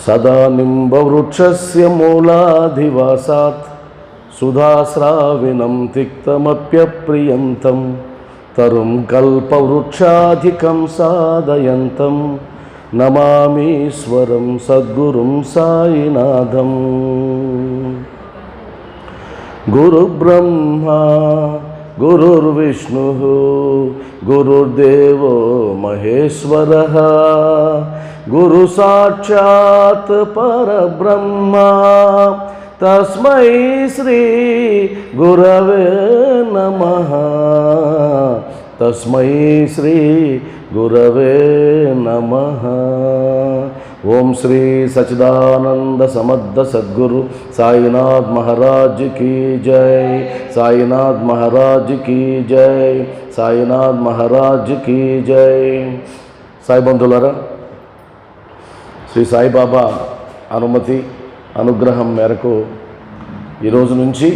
सदा निम्बवृक्षस्य मूलाधिवासात् सुधास्राविनं तिक्तमप्यप्रियन्तं तरुं कल्पवृक्षाधिकं साधयन्तं नमामीश्वरं सद्गुरुं साईनाथं। गुरुब्रह्मा गुरुर्विष्णुः गुरुर्देवो महेश्वरः गुरुसाक्षात् परब्रह्मा तस्मै श्री गुरवे नमः। तस्मै श्री गुरवे नमः। ओम श्री सच्चिदानंद समर्थ सद्गुरु साईनाथ महाराज की जय। साईनाथ महाराज की जय। साईनाथ महाराज की जय। साई बंधुलारा, శ్రీ సాయిబాబా అనుమతి అనుగ్రహం మేరకు ఈరోజు నుంచి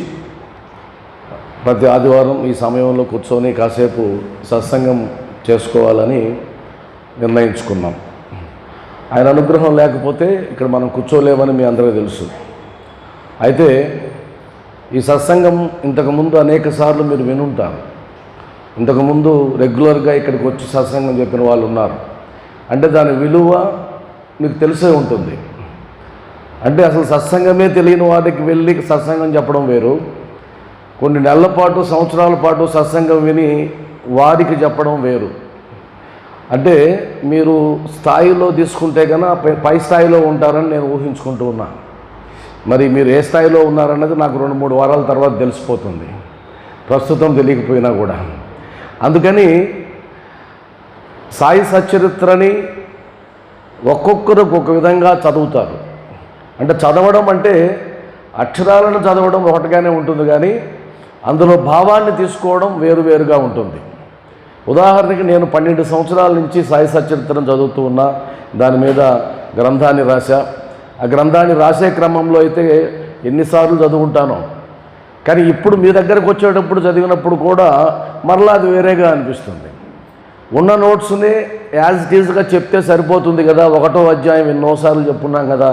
ప్రతి ఆదివారం ఈ సమయంలో కూర్చొని కాసేపు సత్సంగం చేసుకోవాలని నిర్ణయించుకున్నాం. ఆయన అనుగ్రహం లేకపోతే ఇక్కడ మనం కూర్చోలేమని మీ అందరికీ తెలుసు. అయితే ఈ సత్సంగం ఇంతకుముందు అనేక సార్లు మీరు వినుంటారు. ఇంతకుముందు రెగ్యులర్గా ఇక్కడికి వచ్చి సత్సంగం చెప్పిన వాళ్ళు ఉన్నారు. అంటే దాని విలువ మీకు తెలిసే ఉంటుంది. అంటే అసలు సత్సంగమే తెలియని వారికి వెళ్ళి సత్సంగం చెప్పడం వేరు, కొన్ని నెలల పాటు సంవత్సరాల పాటు సత్సంగం విని వారికి చెప్పడం వేరు. అంటే మీరు స్థాయిలో తీసుకుంటే కన్నా పై స్థాయిలో ఉంటారని నేను ఊహించుకుంటూ ఉన్నాను. మరి మీరు ఏ స్థాయిలో ఉన్నారన్నది నాకు 2-3 వారాల తర్వాత తెలిసిపోతుంది, ప్రస్తుతం తెలియకపోయినా కూడా. అందుకని సాయి సచ్చరిత్రని ఒక్కొక్కరు ఒక్కొక్క విధంగా చదువుతారు. అంటే చదవడం అంటే అక్షరాలను చదవడం ఒకటిగానే ఉంటుంది, కానీ అందులో భావాన్ని తీసుకోవడం వేరువేరుగా ఉంటుంది. ఉదాహరణకి నేను 12 సంవత్సరాల నుంచి సాయి సచ్చరిత్రను చదువుతూ ఉన్నా. దాని మీద గ్రంథాన్ని రాశా. ఆ గ్రంథాన్ని రాసే క్రమంలో అయితే ఎన్నిసార్లు చదువుకుంటానో, కానీ ఇప్పుడు మీ దగ్గరకు వచ్చేటప్పుడు చదివినప్పుడు కూడా మరలా అది వేరేగా అనిపిస్తుంది. ఉన్న నోట్స్ని యాజ్ ఇట్ ఈజ్గా చెప్తే సరిపోతుంది కదా, 1వ అధ్యాయం ఎన్నోసార్లు చెప్పున్నాం కదా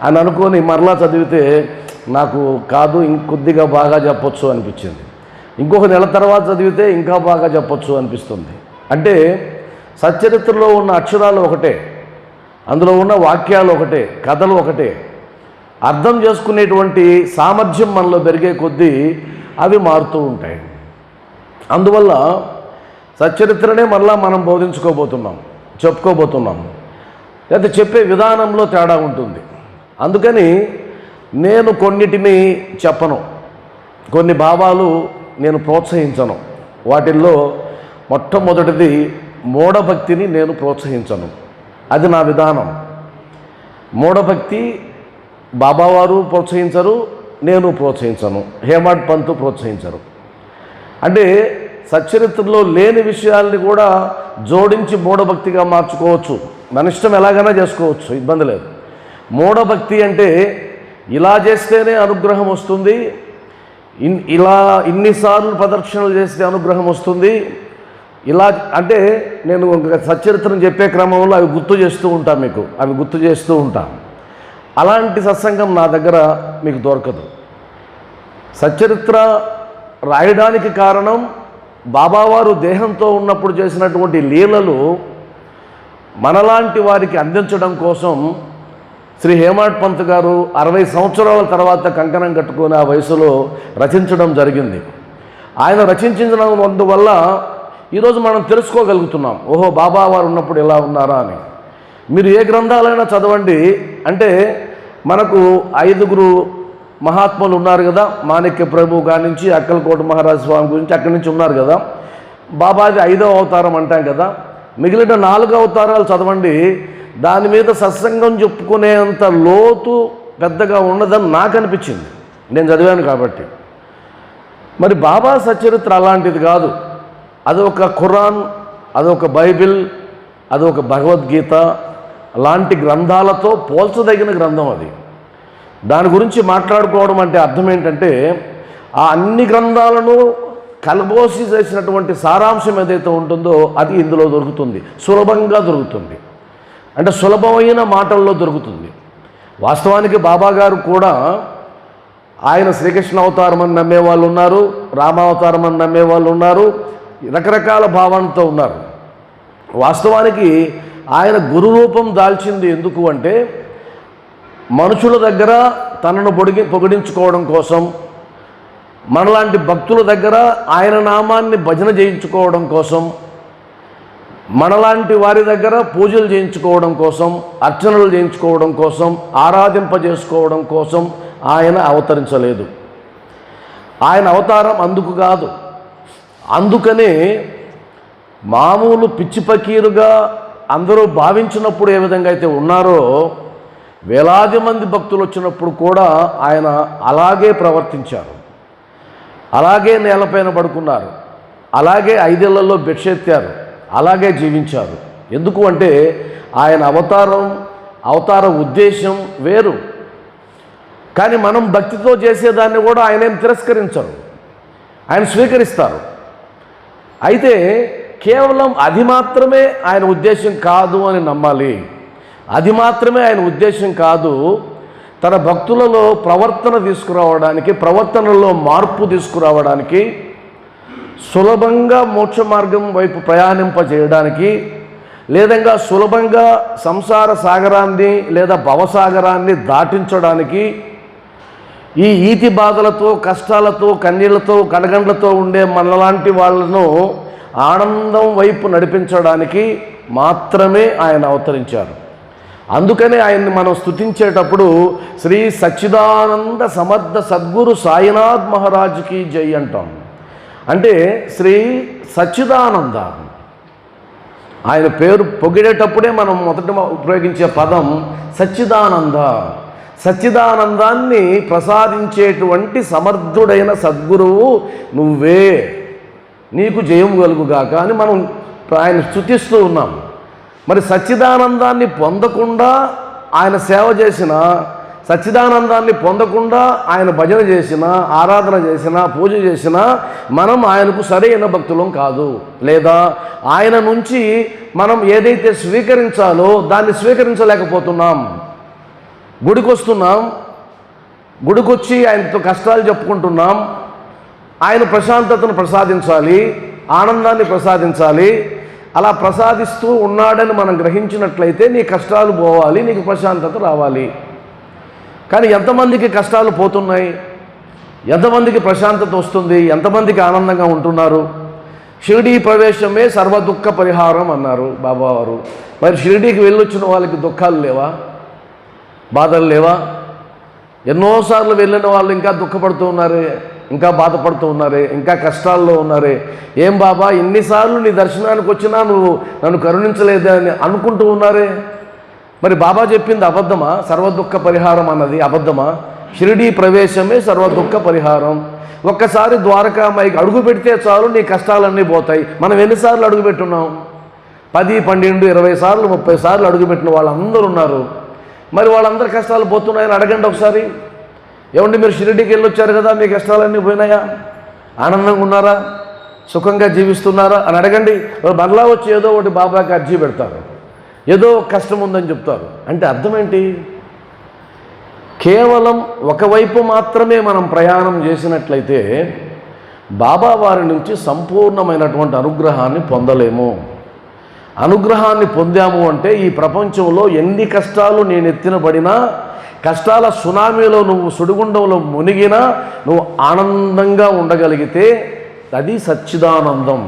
అని అనుకొని మరలా చదివితే నాకు కాదు, ఇంకొద్దిగా బాగా చెప్పొచ్చు అనిపించింది. ఇంకొక నెల తర్వాత చదివితే ఇంకా బాగా చెప్పొచ్చు అనిపిస్తుంది. అంటే సచ్చరిత్రలో ఉన్న అక్షరాలు ఒకటే, అందులో ఉన్న వాక్యాలు ఒకటే, కథలు ఒకటే. అర్థం చేసుకునేటువంటి సామర్థ్యం మనలో పెరిగే కొద్దీ అవి మారుతూ ఉంటాయి. అందువల్ల సచ్చరిత్రనే మళ్ళా మనం బోధించుకోబోతున్నాం, చెప్పుకోబోతున్నాం. అయితే చెప్పే విధానంలో తేడా ఉంటుంది. అందుకని నేను కొన్నిటిని చెప్పను, కొన్ని భావాలు నేను ప్రోత్సహించను. వాటిల్లో మొట్టమొదటిది మూఢభక్తిని నేను ప్రోత్సహించను. అది నా విధానం. మూఢభక్తి బాబావారు ప్రోత్సహించరు, నేను ప్రోత్సహించను, హేమాడ్ పంత్ ప్రోత్సహించరు. అంటే సచ్చరిత్రలో లేని విషయాల్ని కూడా జోడించి మూఢభక్తిగా మార్చుకోవచ్చు. మన ఇష్టం ఎలాగైనా చేసుకోవచ్చు, ఇబ్బంది లేదు. మూఢభక్తి అంటే ఇలా చేస్తేనే అనుగ్రహం వస్తుంది, ఇలా ఇన్నిసార్లు ప్రదక్షిణలు చేస్తే అనుగ్రహం వస్తుంది, ఇలా అంటే నేను సచ్చరిత్రను చెప్పే క్రమంలో అవి గుర్తు చేస్తూ ఉంటాను, మీకు అవి గుర్తు చేస్తూ ఉంటాను. అలాంటి సత్సంగం నా దగ్గర మీకు దొరకదు. సచ్చరిత్ర రాయడానికి కారణం బాబావారు దేహంతో ఉన్నప్పుడు చేసినటువంటి లీలలు మనలాంటి వారికి అందించడం కోసం శ్రీ హేమాడ్ పంత్ గారు 60 సంవత్సరాల తర్వాత కంకణం కట్టుకుని ఆ వయసులో రచించడం జరిగింది. ఆయన రచించినందువల్ల ఈరోజు మనం తెలుసుకోగలుగుతున్నాం, ఓహో బాబావారు ఉన్నప్పుడు ఎలా ఉన్నారా అని. మీరు ఏ గ్రంథాలైనా చదవండి, అంటే మనకు 5 మహాత్ములు ఉన్నారు కదా, మాణిక్య ప్రభు గారి నుంచి అక్కలకోట మహారాజ స్వామి గురించి అక్కడి నుంచి ఉన్నారు కదా. బాబాది 5వ అవతారం అంటాం కదా. మిగిలిన 4 అవతారాలు చదవండి, దాని మీద సత్సంగం చెప్పుకునేంత లోతు పెద్దగా ఉన్నదని నాకు అనిపించింది, నేను చదివాను కాబట్టి. మరి బాబా సచ్చరిత్ర అలాంటిది కాదు. అదొక ఖురాన్, అదొక బైబిల్, అదొక భగవద్గీత లాంటి గ్రంథాలతో పోల్చదగిన గ్రంథం అది. దాని గురించి మాట్లాడుకోవడం అంటే అర్థం ఏంటంటే ఆ అన్ని గ్రంథాలను కలబోసి చేసినటువంటి సారాంశం ఏదైతే ఉంటుందో అది ఇందులో దొరుకుతుంది, సులభంగా దొరుకుతుంది. అంటే సులభమైన మాటల్లో దొరుకుతుంది. వాస్తవానికి బాబా గారు కూడా ఆయన శ్రీకృష్ణ అవతారం అని నమ్మేవాళ్ళు ఉన్నారు, రామావతారం అని నమ్మేవాళ్ళు ఉన్నారు, రకరకాల భావనతో ఉన్నారు. వాస్తవానికి ఆయన గురు రూపం దాల్చింది ఎందుకు అంటే మనుషుల దగ్గర తనను పొగిడించుకోవడం కోసం, మనలాంటి భక్తుల దగ్గర ఆయన నామాన్ని భజన చేయించుకోవడం కోసం, మనలాంటి వారి దగ్గర పూజలు చేయించుకోవడం కోసం, అర్చనలు చేయించుకోవడం కోసం, ఆరాధింపజేసుకోవడం కోసం ఆయన అవతరించలేదు. ఆయన అవతారం అందుకు కాదు. అందుకనే మామూలు పిచ్చి పకీరుగా అందరూ భావించినప్పుడు ఏ విధంగా అయితే ఉన్నారో, వేలాది మంది భక్తులు వచ్చినప్పుడు కూడా ఆయన అలాగే ప్రవర్తించారు, అలాగే నేలపైన పడుకున్నారు, అలాగే 5 ఏళ్లలో భిక్షెత్తారు, అలాగే జీవించారు. ఎందుకు అంటే ఆయన అవతార ఉద్దేశం వేరు. కానీ మనం భక్తితో చేసేదాన్ని కూడా ఆయన ఏం తిరస్కరించరు, ఆయన స్వీకరిస్తారు. అయితే కేవలం అది మాత్రమే ఆయన ఉద్దేశం కాదు అని నమ్మాలి. అది మాత్రమే ఆయన ఉద్దేశం కాదు. తన భక్తులలో ప్రవర్తన తీసుకురావడానికి, ప్రవర్తనలో మార్పు తీసుకురావడానికి, సులభంగా మోక్ష మార్గం వైపు ప్రయాణింపజేయడానికి, లేదా సులభంగా సంసార సాగరాన్ని లేదా భవసాగరాన్ని దాటించడానికి, ఈ ఈతి బాధలతో, కష్టాలతో, కన్నీళ్లతో, కడగండ్లతో ఉండే మనలాంటి వాళ్ళను ఆనందం వైపు నడిపించడానికి మాత్రమే ఆయన అవతరించారు. అందుకనే ఆయన్ని మనం స్తుతించేటప్పుడు శ్రీ సచ్చిదానంద సమర్థ సద్గురు సాయినాథ్ మహారాజ్కి జై అంటాం. అంటే శ్రీ సచ్చిదానంద, ఆయన పేరు పొగిడేటప్పుడే మనం మొదట ఉపయోగించే పదం సచ్చిదానంద. సచ్చిదానందాన్ని ప్రసాదించేటువంటి సమర్థుడైన సద్గురువు నువ్వే, నీకు జయం కలుగుగాక అని మనం ఆయన స్తుతిస్తూ ఉన్నాం. మరి సచ్చిదానందాన్ని పొందకుండా ఆయన సేవ చేసిన, సచ్చిదానందాన్ని పొందకుండా ఆయన భజన చేసిన, ఆరాధన చేసిన, పూజ చేసిన మనం ఆయనకు సరైన భక్తులం కాదు. లేదా ఆయన నుంచి మనం ఏదైతే స్వీకరించాలో దాన్ని స్వీకరించలేకపోతున్నాం. గుడికి వస్తున్నాం, గుడికొచ్చి ఆయనతో కష్టాలు చెప్పుకుంటున్నాం. ఆయన ప్రశాంతతను ప్రసాదించాలి, ఆనందాన్ని ప్రసాదించాలి. అలా ప్రసాదిస్తూ ఉన్నాడని మనం గ్రహించినట్లయితే నీ కష్టాలు పోవాలి, నీకు ప్రశాంతత రావాలి. కానీ ఎంతమందికి కష్టాలు పోతున్నాయి? ఎంతమందికి ప్రశాంతత వస్తుంది? ఎంతమందికి ఆనందంగా ఉంటున్నారు? షిరిడీ ప్రవేశమే సర్వదుఃఖ పరిహారం అన్నారు బాబావారు. మరి షిరిడీకి వెళ్ళొచ్చిన వాళ్ళకి దుఃఖాలు లేవా? బాధలు లేవా? ఎన్నోసార్లు వెళ్ళిన వాళ్ళు ఇంకా దుఃఖపడుతూ ఉన్నారే, ఇంకా బాధపడుతూ ఉన్నారే, ఇంకా కష్టాల్లో ఉన్నారే. ఏం బాబా, ఇన్నిసార్లు నీ దర్శనానికి వచ్చినా నువ్వు నన్ను కరుణించలేదే అని అనుకుంటూ ఉన్నారే. మరి బాబా చెప్పింది అబద్ధమా? సర్వదుఃఖ పరిహారం అన్నది అబద్ధమా? షిరిడీ ప్రవేశమే సర్వదుఃఖ పరిహారం. ఒక్కసారి ద్వారకామాయికి అడుగు పెడితే చాలు నీ కష్టాలన్నీ పోతాయి. మనం ఎన్నిసార్లు అడుగు పెట్టున్నాం? 10, 12, 20 సార్లు, 30 సార్లు అడుగుపెట్టిన వాళ్ళందరూ ఉన్నారు. మరి వాళ్ళందరి కష్టాలు పోతున్నాయని అడగండి ఒకసారి. ఏమండి, మీరు షిరిడీకి వెళ్ళొచ్చారు కదా, మీ కష్టాలన్నీ పోయినాయా? ఆనందంగా ఉన్నారా? సుఖంగా జీవిస్తున్నారా అని అడగండి. మరలా వచ్చి ఏదో ఒకటి బాబాకి అర్జీ పెడతారు, ఏదో కష్టం ఉందని చెప్తారు. అంటే అర్థం ఏంటి? కేవలం ఒకవైపు మాత్రమే మనం ప్రయాణం చేసినట్లయితే బాబా వారి నుంచి సంపూర్ణమైనటువంటి అనుగ్రహాన్ని పొందలేము. అనుగ్రహాన్ని పొందాము అంటే ఈ ప్రపంచంలో ఎన్ని కష్టాలు నేను ఎత్తినబడినా, కష్టాల సునామీలో నువ్వు సుడిగుండంలో మునిగినా నువ్వు ఆనందంగా ఉండగలిగితే అది సచ్చిదానందం,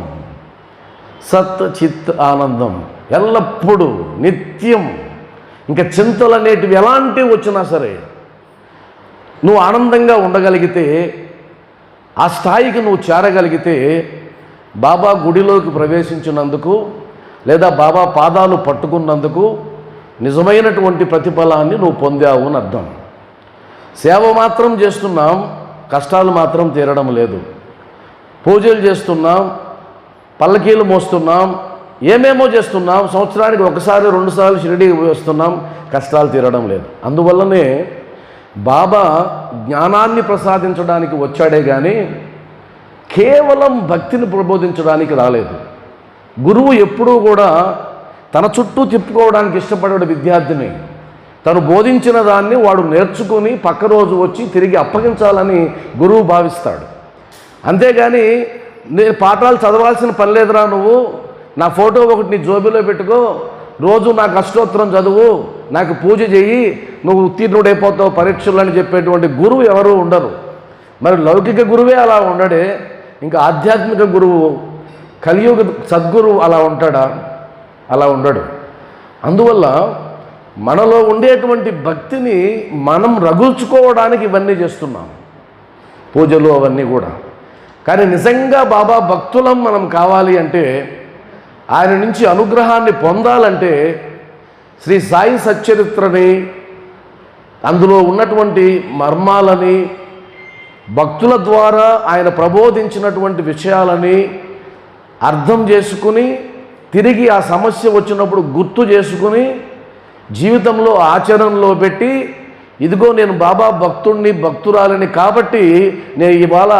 సత్ చిత్ ఆనందం. ఎల్లప్పుడూ నిత్యం, ఇంకా చింతలు అనేటివి ఎలాంటివి వచ్చినా సరే నువ్వు ఆనందంగా ఉండగలిగితే, ఆ స్థాయికి నువ్వు చేరగలిగితే బాబా గుడిలోకి ప్రవేశించినందుకు లేదా బాబా పాదాలు పట్టుకున్నందుకు నిజమైనటువంటి ప్రతిఫలాన్ని నువ్వు పొందావు అని అర్థం. సేవ మాత్రం చేస్తున్నాం, కష్టాలు మాత్రం తీరడం లేదు. పూజలు చేస్తున్నాం, పల్లకీలు మోస్తున్నాం, ఏమేమో చేస్తున్నాం, సంవత్సరానికి 1, 2 సార్లు షిరిడీకి వస్తున్నాం, కష్టాలు తీరడం లేదు. అందువల్లనే బాబా జ్ఞానాన్ని ప్రసాదించడానికి వచ్చాడే కానీ కేవలం భక్తిని ప్రబోధించడానికి రాలేదు. గురువు ఎప్పుడూ కూడా తన చుట్టూ తిప్పుకోవడానికి ఇష్టపడే విద్యార్థిని, తను బోధించిన దాన్ని వాడు నేర్చుకుని పక్క రోజు వచ్చి తిరిగి అప్పగించాలని గురువు భావిస్తాడు. అంతేగాని నేను పాఠాలు చదవాల్సిన పని లేదురా, నువ్వు నా ఫోటో ఒకటి నీ జోబీలో పెట్టుకో, రోజు నాకు అష్టోత్తరం చదువు, నాకు పూజ చెయ్యి, నువ్వు ఉత్తీర్ణుడైపోతావు పరీక్షలు అని చెప్పేటువంటి గురువు ఎవరు ఉండరు. మరి లౌకిక గురువే అలా ఉండడే, ఇంకా ఆధ్యాత్మిక గురువు కలియుగ సద్గురువు అలా ఉంటాడా? అలా ఉండడు. అందువల్ల మనలో ఉండేటువంటి భక్తిని మనం రగుల్చుకోవడానికి ఇవన్నీ చేస్తున్నాం, పూజలు అవన్నీ కూడా. కానీ నిజంగా బాబా భక్తులం మనం కావాలి అంటే, ఆయన నుంచి అనుగ్రహాన్ని పొందాలంటే శ్రీ సాయి సచ్చరిత్రని, అందులో ఉన్నటువంటి మర్మాలని, భక్తుల ద్వారా ఆయన ప్రబోధించినటువంటి విషయాలని అర్థం చేసుకుని, తిరిగి ఆ సమస్య వచ్చినప్పుడు గుర్తు చేసుకుని జీవితంలో ఆచరణలో పెట్టి, ఇదిగో నేను బాబా భక్తుణ్ణి భక్తురాలని కాబట్టి నేను ఇవాళ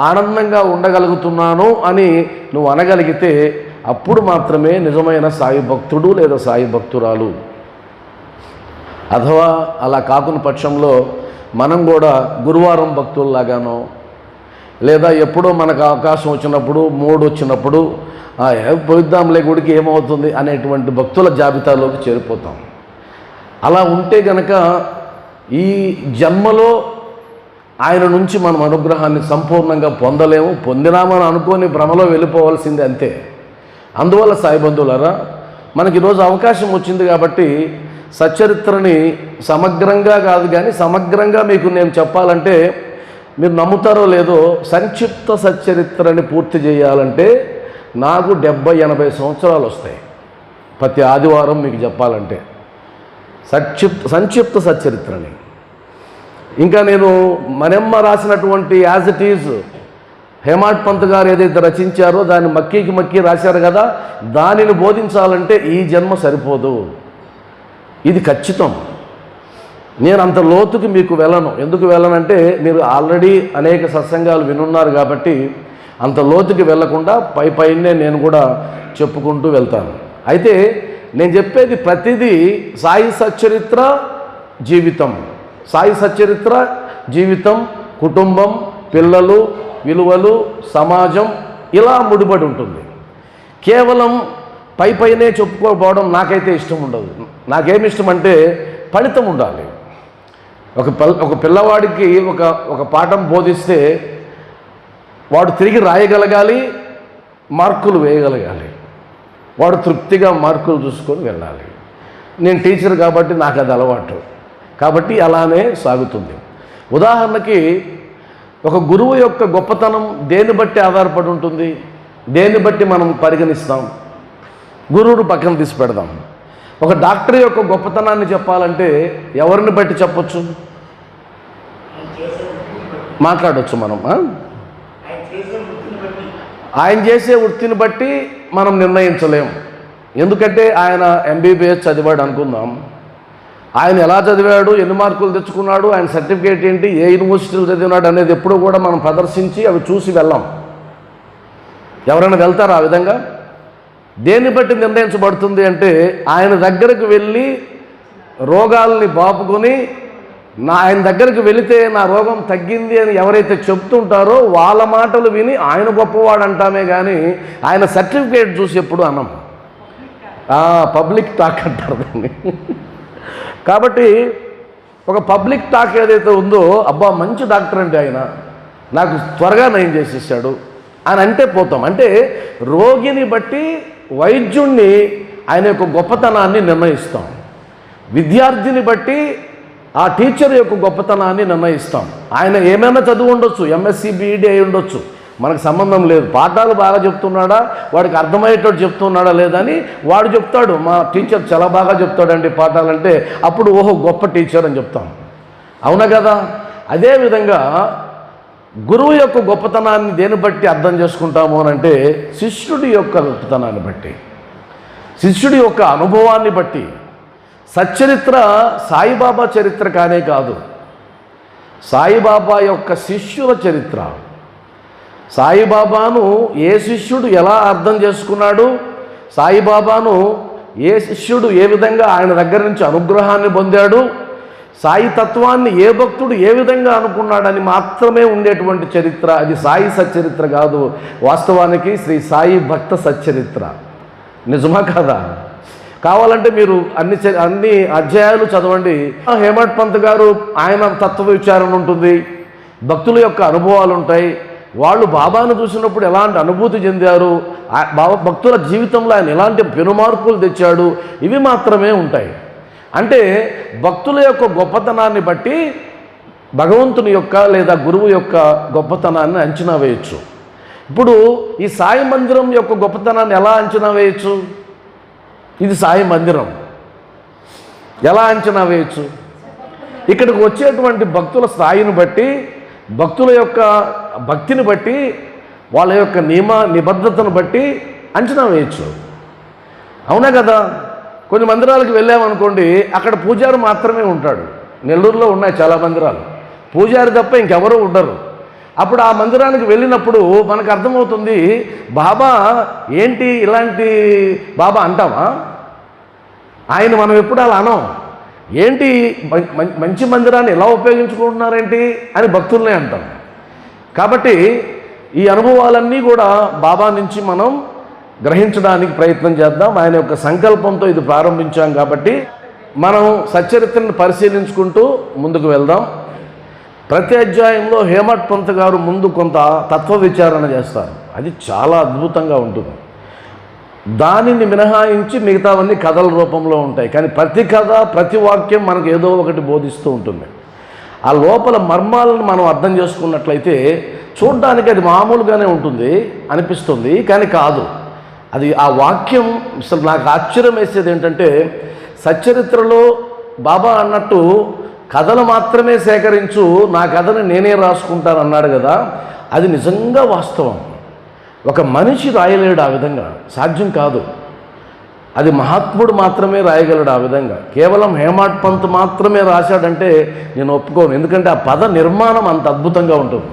ఆనందంగా ఉండగలుగుతున్నాను అని నువ్వు అనగలిగితే అప్పుడు మాత్రమే నిజమైన సాయి భక్తుడు లేదా సాయి భక్తురాలు. అథవా అలా కాకుని పక్షంలో మనం కూడా గురువారం భక్తుల్లాగానో, లేదా ఎప్పుడో మనకు అవకాశం వచ్చినప్పుడు, మూడు వచ్చినప్పుడు పోయిద్దాంలే గుడికి ఏమవుతుంది అనేటువంటి భక్తుల జాబితాలోకి చేరిపోతాం. అలా ఉంటే గనక ఈ జన్మలో ఆయన నుంచి మనం అనుగ్రహాన్ని సంపూర్ణంగా పొందలేము. పొందినామని అనుకోని భ్రమలో వెళ్ళిపోవాల్సిందే అంతే. అందువల్ల సాయి బంధువులారా, మనకి ఈరోజు అవకాశం వచ్చింది కాబట్టి సచ్చరిత్రని సమగ్రంగా కాదు కానీ సమగ్రంగా మీకు నేను చెప్పాలంటే, మీరు నమ్ముతారో లేదో, సంక్షిప్త సచ్చరిత్రని పూర్తి చేయాలంటే నాకు 70-80 సంవత్సరాలు వస్తాయి ప్రతి ఆదివారం మీకు చెప్పాలంటే సంక్షిప్త సచ్చరిత్రని. ఇంకా నేను మనెమ్మ రాసినటువంటి as it is Hemad Pant గారు ఏదైతే రచించారో దాన్ని మక్కీ రాశారు కదా, దానిని బోధించాలంటే ఈ జన్మ సరిపోదు, ఇది ఖచ్చితం. నేను అంత లోతుకి మీకు వెళ్ళను. ఎందుకు వెళ్ళనంటే మీరు ఆల్రెడీ అనేక సత్సంగాలు వినున్నారు కాబట్టి అంత లోతుకి వెళ్ళకుండా పైనే నేను కూడా చెప్పుకుంటూ వెళ్తాను. అయితే నేను చెప్పేది ప్రతిదీ సాయి సచ్చరిత్ర జీవితం, సాయి సచ్చరిత్ర జీవితం, కుటుంబం, పిల్లలు, విలువలు, సమాజం, ఇలా ముడిపడి ఉంటుంది. కేవలం పైనే చెప్పుకోకపోవడం నాకైతే ఇష్టం ఉండదు. నాకేమి ఇష్టం అంటే ఫలితం ఉండాలి. ఒక పిల్లవాడికి ఒక పాఠం బోధిస్తే వాడు తిరిగి రాయగలగాలి, మార్కులు వేయగలగాలి, వాడు తృప్తిగా మార్కులు చూసుకొని వెళ్ళాలి. నేను టీచర్ కాబట్టి నాకు అది అలవాటు, కాబట్టి అలానే సాగుతుంది. ఉదాహరణకి ఒక గురువు యొక్క గొప్పతనం దేన్ని బట్టి ఆధారపడి ఉంటుంది, దేన్ని బట్టి మనం పరిగణిస్తాం? గురువును పక్కన తీసి పెడదాం. ఒక డాక్టర్ యొక్క గొప్పతనాన్ని చెప్పాలంటే ఎవరిని బట్టి చెప్పొచ్చు? మాట్లాడవచ్చు మనం. ఆయన చేసే వృత్తిని బట్టి మనం నిర్ణయించలేం. ఎందుకంటే ఆయన MBBS చదివాడు అనుకుందాం, ఆయన ఎలా చదివాడు, ఎన్ని మార్కులు తెచ్చుకున్నాడు, ఆయన సర్టిఫికేట్ ఏంటి, ఏ యూనివర్సిటీలు చదివినాడు అనేది ఎప్పుడూ కూడా మనం ప్రదర్శించి అవి చూసి వెళ్ళాం. ఎవరైనా వెళ్తారా ఆ విధంగా? దేన్ని బట్టి నిర్ణయించబడుతుంది అంటే ఆయన దగ్గరకు వెళ్ళి రోగాల్ని బాపుకొని ఆయన దగ్గరికి వెళితే నా రోగం తగ్గింది అని ఎవరైతే చెప్తుంటారో వాళ్ళ మాటలు విని ఆయన గొప్పవాడు అంటామే కానీ ఆయన సర్టిఫికేట్ చూసి ఎప్పుడు అన్నాం. పబ్లిక్ టాక్ అంటారు దాన్ని. కాబట్టి ఒక పబ్లిక్ టాక్ ఏదైతే ఉందో, అబ్బా మంచి డాక్టర్ అంటే ఆయన నాకు త్వరగా నయం చేసేసాడు అని అంటే పోతాం. అంటే రోగిని బట్టి వైద్యుణ్ణి ఆయన యొక్క గొప్పతనాన్ని నిర్ణయిస్తాం. విద్యార్థిని బట్టి ఆ టీచర్ యొక్క గొప్పతనాన్ని నిర్ణయిస్తాం. ఆయన ఏమైనా చదువు ఉండొచ్చు, MSc BEd అయి ఉండొచ్చు, మనకు సంబంధం లేదు. పాఠాలు బాగా చెప్తున్నాడా, వాడికి అర్థమయ్యేటట్టు చెప్తున్నాడా లేదని వాడు చెప్తాడు, మా టీచర్ చాలా బాగా చెప్తాడండి పాఠాలంటే, అప్పుడు ఓహో గొప్ప టీచర్ అని చెప్తాం. అవునా కదా? అదేవిధంగా గురువు యొక్క గొప్పతనాన్ని దేన్ని బట్టి అర్థం చేసుకుంటాము అని అంటే శిష్యుడి యొక్క గొప్పతనాన్ని బట్టి, శిష్యుడి యొక్క అనుభవాన్ని బట్టి. సచ్చరిత్ర సాయిబాబా చరిత్ర కానే కాదు, సాయిబాబా యొక్క శిష్యుల చరిత్ర. సాయిబాబాను ఏ శిష్యుడు ఎలా అర్థం చేసుకున్నాడు, సాయిబాబాను ఏ శిష్యుడు ఏ విధంగా ఆయన దగ్గర నుంచి అనుగ్రహాన్ని పొందాడు, సాయి తత్వాన్ని ఏ భక్తుడు ఏ విధంగా అనుకున్నాడని మాత్రమే ఉండేటువంటి చరిత్ర. అది సాయి సచ్చరిత్ర కాదు, వాస్తవానికి శ్రీ సాయి భక్త సచ్చరిత్ర. నిజమా కదా? కావాలంటే మీరు అన్ని అధ్యాయాలు చదవండి. హేమట్ పంత్ గారు ఆయన తత్వ విచారణ ఉంటుంది, భక్తుల యొక్క అనుభవాలు ఉంటాయి, వాళ్ళు బాబాను చూసినప్పుడు ఎలాంటి అనుభూతి చెందారు, బాబా భక్తుల జీవితంలో ఆయన ఎలాంటి పెనుమార్పులు తెచ్చాడు, ఇవి మాత్రమే ఉంటాయి. అంటే భక్తుల యొక్క గొప్పతనాన్ని బట్టి భగవంతుని యొక్క లేదా గురువు యొక్క గొప్పతనాన్ని అంచనా వేయచ్చు. ఇప్పుడు ఈ సాయి మందిరం యొక్క గొప్పతనాన్ని ఎలా అంచనా వేయచ్చు? ఇది సాయి మందిరం, ఎలా అంచనా వేయచ్చు? ఇక్కడికి వచ్చేటువంటి భక్తుల స్థాయిని బట్టి, భక్తుల యొక్క భక్తిని బట్టి, వాళ్ళ యొక్క నిబద్ధతను బట్టి అంచనా వేయచ్చు. అవునా కదా? కొన్ని మందిరాలకు వెళ్ళామనుకోండి, అక్కడ పూజారి మాత్రమే ఉంటాడు. నెల్లూరులో ఉన్నాయి చాలా మందిరాలు, పూజారి తప్ప ఇంకెవరూ ఉండరు. అప్పుడు ఆ మందిరానికి వెళ్ళినప్పుడు మనకు అర్థమవుతుంది, బాబా ఏంటి ఇలాంటి బాబా అంటామా? ఆయన మనం ఎప్పుడు అలా అనం. ఏంటి మంచి మందిరాన్ని ఎలా ఉపయోగించుకుంటున్నారేంటి అని భక్తుల్నే అంటాం. కాబట్టి ఈ అనుభవాలన్నీ కూడా బాబా నుంచి మనం గ్రహించడానికి ప్రయత్నం చేద్దాం. ఆయన యొక్క సంకల్పంతో ఇది ప్రారంభించాం కాబట్టి మనం సచ్చరిత్రను పరిశీలించుకుంటూ ముందుకు వెళ్దాం. ప్రతి అధ్యాయంలో హేమట్ పంత్ గారు ముందు కొంత తత్వ విచారణ చేస్తారు, అది చాలా అద్భుతంగా ఉంటుంది. దానిని మినహాయించి మిగతావన్నీ కథల రూపంలో ఉంటాయి, కానీ ప్రతి కథ ప్రతి వాక్యం మనకు ఏదో ఒకటి బోధిస్తూ ఉంటుంది. ఆ లోపల మర్మాలను మనం అర్థం చేసుకున్నట్లయితే చూడడానికి అది మామూలుగానే ఉంటుంది అనిపిస్తుంది, కానీ కాదు. అది ఆ వాక్యం అసలు నాకు ఆశ్చర్యం వేసేది ఏంటంటే, సచ్చరిత్రలో బాబా అన్నట్టు కథలు మాత్రమే సేకరించు, నా కథను నేనే రాసుకుంటాను అన్నాడు కదా, అది నిజంగా వాస్తవం. ఒక మనిషి రాయలేడు ఆ విధంగా, సాధ్యం కాదు. అది మహాత్ముడు మాత్రమే రాయగలడు ఆ విధంగా. కేవలం హేమట్ పంత్ మాత్రమే రాశాడంటే నేను ఒప్పుకోను, ఎందుకంటే ఆ పద నిర్మాణం అంత అద్భుతంగా ఉంటుంది,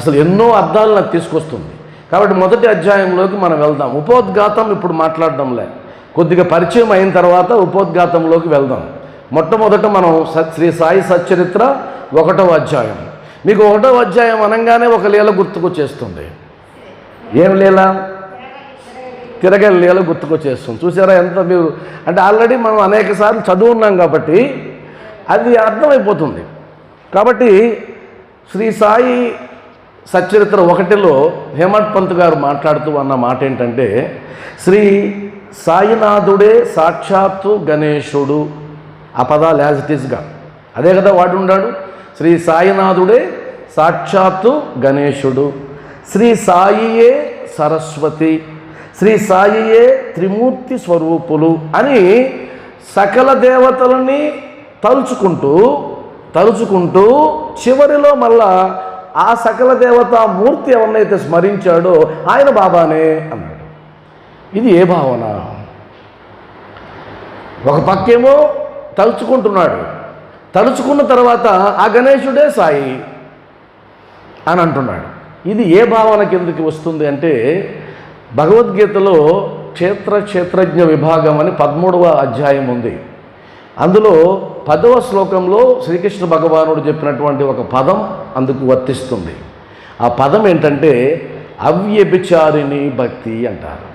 అసలు ఎన్నో అర్థాలు నాకు తీసుకొస్తుంది. కాబట్టి మొదటి అధ్యాయంలోకి మనం వెళ్దాం. ఉపోద్ఘాతం ఇప్పుడు మాట్లాడడంలే, కొద్దిగా పరిచయం అయిన తర్వాత ఉపోద్ఘాతంలోకి వెళ్దాం. మొట్టమొదట మనం శ్రీ సాయి సచ్చరిత్ర 1వ అధ్యాయం. మీకు 1వ అధ్యాయం అనగానే ఒక లీల గుర్తుకొచ్చేస్తుంది. ఏం లీల? తిరగల లీల గుర్తుకొచ్చేస్తుంది. చూసారా ఎంత మీరు అంటే ఆల్రెడీ మనం అనేక సార్లు చదువున్నాం కాబట్టి అది అర్థమైపోతుంది. కాబట్టి శ్రీ సాయి సచ్చరిత్ర 1లో హేమట్ పంత్ గారు మాట్లాడుతూ అన్న మాట ఏంటంటే, శ్రీ సాయినాథుడే సాక్షాత్తు గణేశుడు. ఆ పదాలు యాజ్ ఇట్ ఈస్గా అదే కదా వాడు ఉన్నాడు. శ్రీ సాయినాథుడే సాక్షాత్తు గణేశుడు, శ్రీ సాయియే సరస్వతి, శ్రీ సాయియే త్రిమూర్తి స్వరూపులు అని సకల దేవతలని తలుచుకుంటూ చివరిలో మళ్ళా ఆ సకల దేవతా మూర్తి ఎవరినైతే స్మరించాడో ఆయన బాబానే అన్నాడు. ఇది ఏ భావన? ఒక పక్కేమో తలుచుకుంటున్నాడు, తలుచుకున్న తర్వాత ఆ గణేశుడే సాయి అని అంటున్నాడు. ఇది ఏ భావన కిందకి వస్తుంది అంటే, భగవద్గీతలో క్షేత్రజ్ఞ విభాగం అని 13వ అధ్యాయం ఉంది. అందులో 10వ శ్లోకంలో శ్రీకృష్ణ భగవానుడు చెప్పినటువంటి ఒక పదం అందుకు వర్తిస్తుంది. ఆ పదం ఏంటంటే అవ్యభిచారిణి భక్తి అంటారు.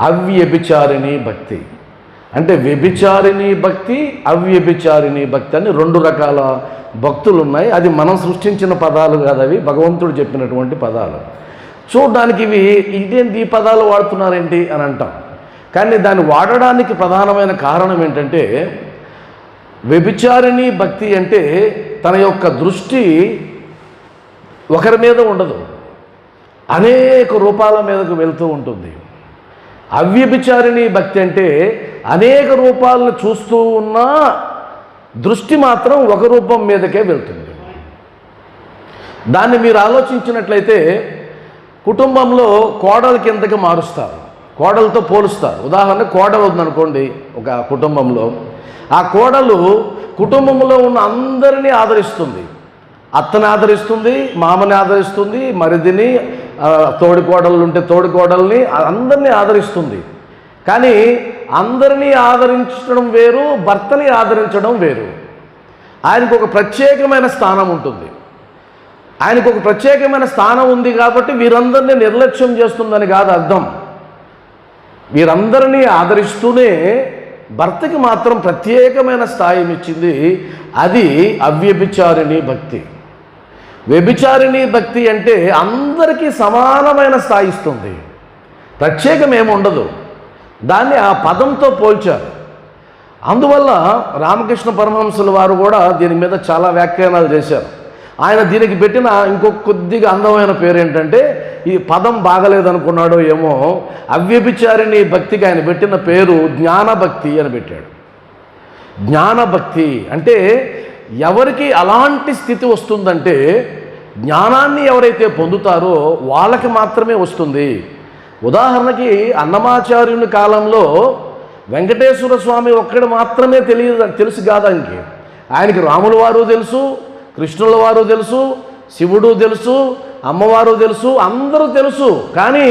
అవ్యభిచారిణి భక్తి అంటే వ్యభిచారిణి భక్తి, అవ్యభిచారిణి భక్తి అని 2 రకాల భక్తులు ఉన్నాయి. అది మనం సృష్టించిన పదాలు కాదు, అవి భగవంతుడు చెప్పినటువంటి పదాలు. చూడడానికి ఇదేంటి ఈ పదాలు వాడుతున్నారేంటి అని అంటాం, కానీ దాన్ని వాడడానికి ప్రధానమైన కారణం ఏంటంటే, వ్యభిచారిణి భక్తి అంటే తన యొక్క దృష్టి ఒకరి మీద ఉండదు, అనేక రూపాల మీదకు వెళ్తూ ఉంటుంది. అవ్యభిచారిణి భక్తి అంటే అనేక రూపాలను చూస్తూ ఉన్నా దృష్టి మాత్రం ఒక రూపం మీదకే వెళ్తుంది. దాన్ని మీరు ఆలోచించినట్లయితే కుటుంబంలో కోడల కిందకి మారుస్తారు, కోడలతో పోలుస్తారు. ఉదాహరణ కోడలు ఉందనుకోండి ఒక కుటుంబంలో, ఆ కోడలు కుటుంబంలో ఉన్న అందరినీ ఆదరిస్తుంది. అత్తని ఆదరిస్తుంది, మామని ఆదరిస్తుంది, మరిదిని, తోడి కోడళ్ళు ఉంటే తోడి కోడల్ని, అందరినీ ఆదరిస్తుంది. కానీ అందరినీ ఆదరించడం వేరు, భర్తని ఆదరించడం వేరు. ఆయనకు ఒక ప్రత్యేకమైన స్థానం ఉంటుంది. ఆయనకు ఒక ప్రత్యేకమైన స్థానం ఉంది కాబట్టి వీరందరినీ నిర్లక్ష్యం చేస్తుందని కాదు అర్థం. వీరందరినీ ఆదరిస్తూనే భర్తకి మాత్రం ప్రత్యేకమైన స్థాయిని ఇచ్చింది. అది అవ్యభిచారిణి భక్తి. వ్యభిచారిణి భక్తి అంటే అందరికీ సమానమైన స్థాయి ఇస్తుంది, ప్రత్యేకం ఏమి ఉండదు. దాన్ని ఆ పదంతో పోల్చారు. అందువల్ల రామకృష్ణ పరమహంసుల వారు కూడా దీని మీద చాలా వ్యాఖ్యానాలు చేశారు. ఆయన దీనికి పెట్టిన ఇంకొక కొద్దిగా అందమైన పేరు ఏంటంటే, ఈ పదం బాగలేదనుకున్నాడో ఏమో, అవ్యభిచారిణి భక్తికి ఆయన పెట్టిన పేరు జ్ఞానభక్తి అని పెట్టాడు. జ్ఞానభక్తి అంటే ఎవరికి అలాంటి స్థితి వస్తుందంటే, జ్ఞానాన్ని ఎవరైతే పొందుతారో వాళ్ళకి మాత్రమే వస్తుంది. ఉదాహరణకి అన్నమాచార్యుని కాలంలో వెంకటేశ్వర స్వామి ఒక్కడు మాత్రమే తెలుసు కాదానికి. ఆయనకి రాముల వారు తెలుసు, కృష్ణుల వారు తెలుసు, శివుడు తెలుసు, అమ్మవారు తెలుసు, అందరూ తెలుసు. కానీ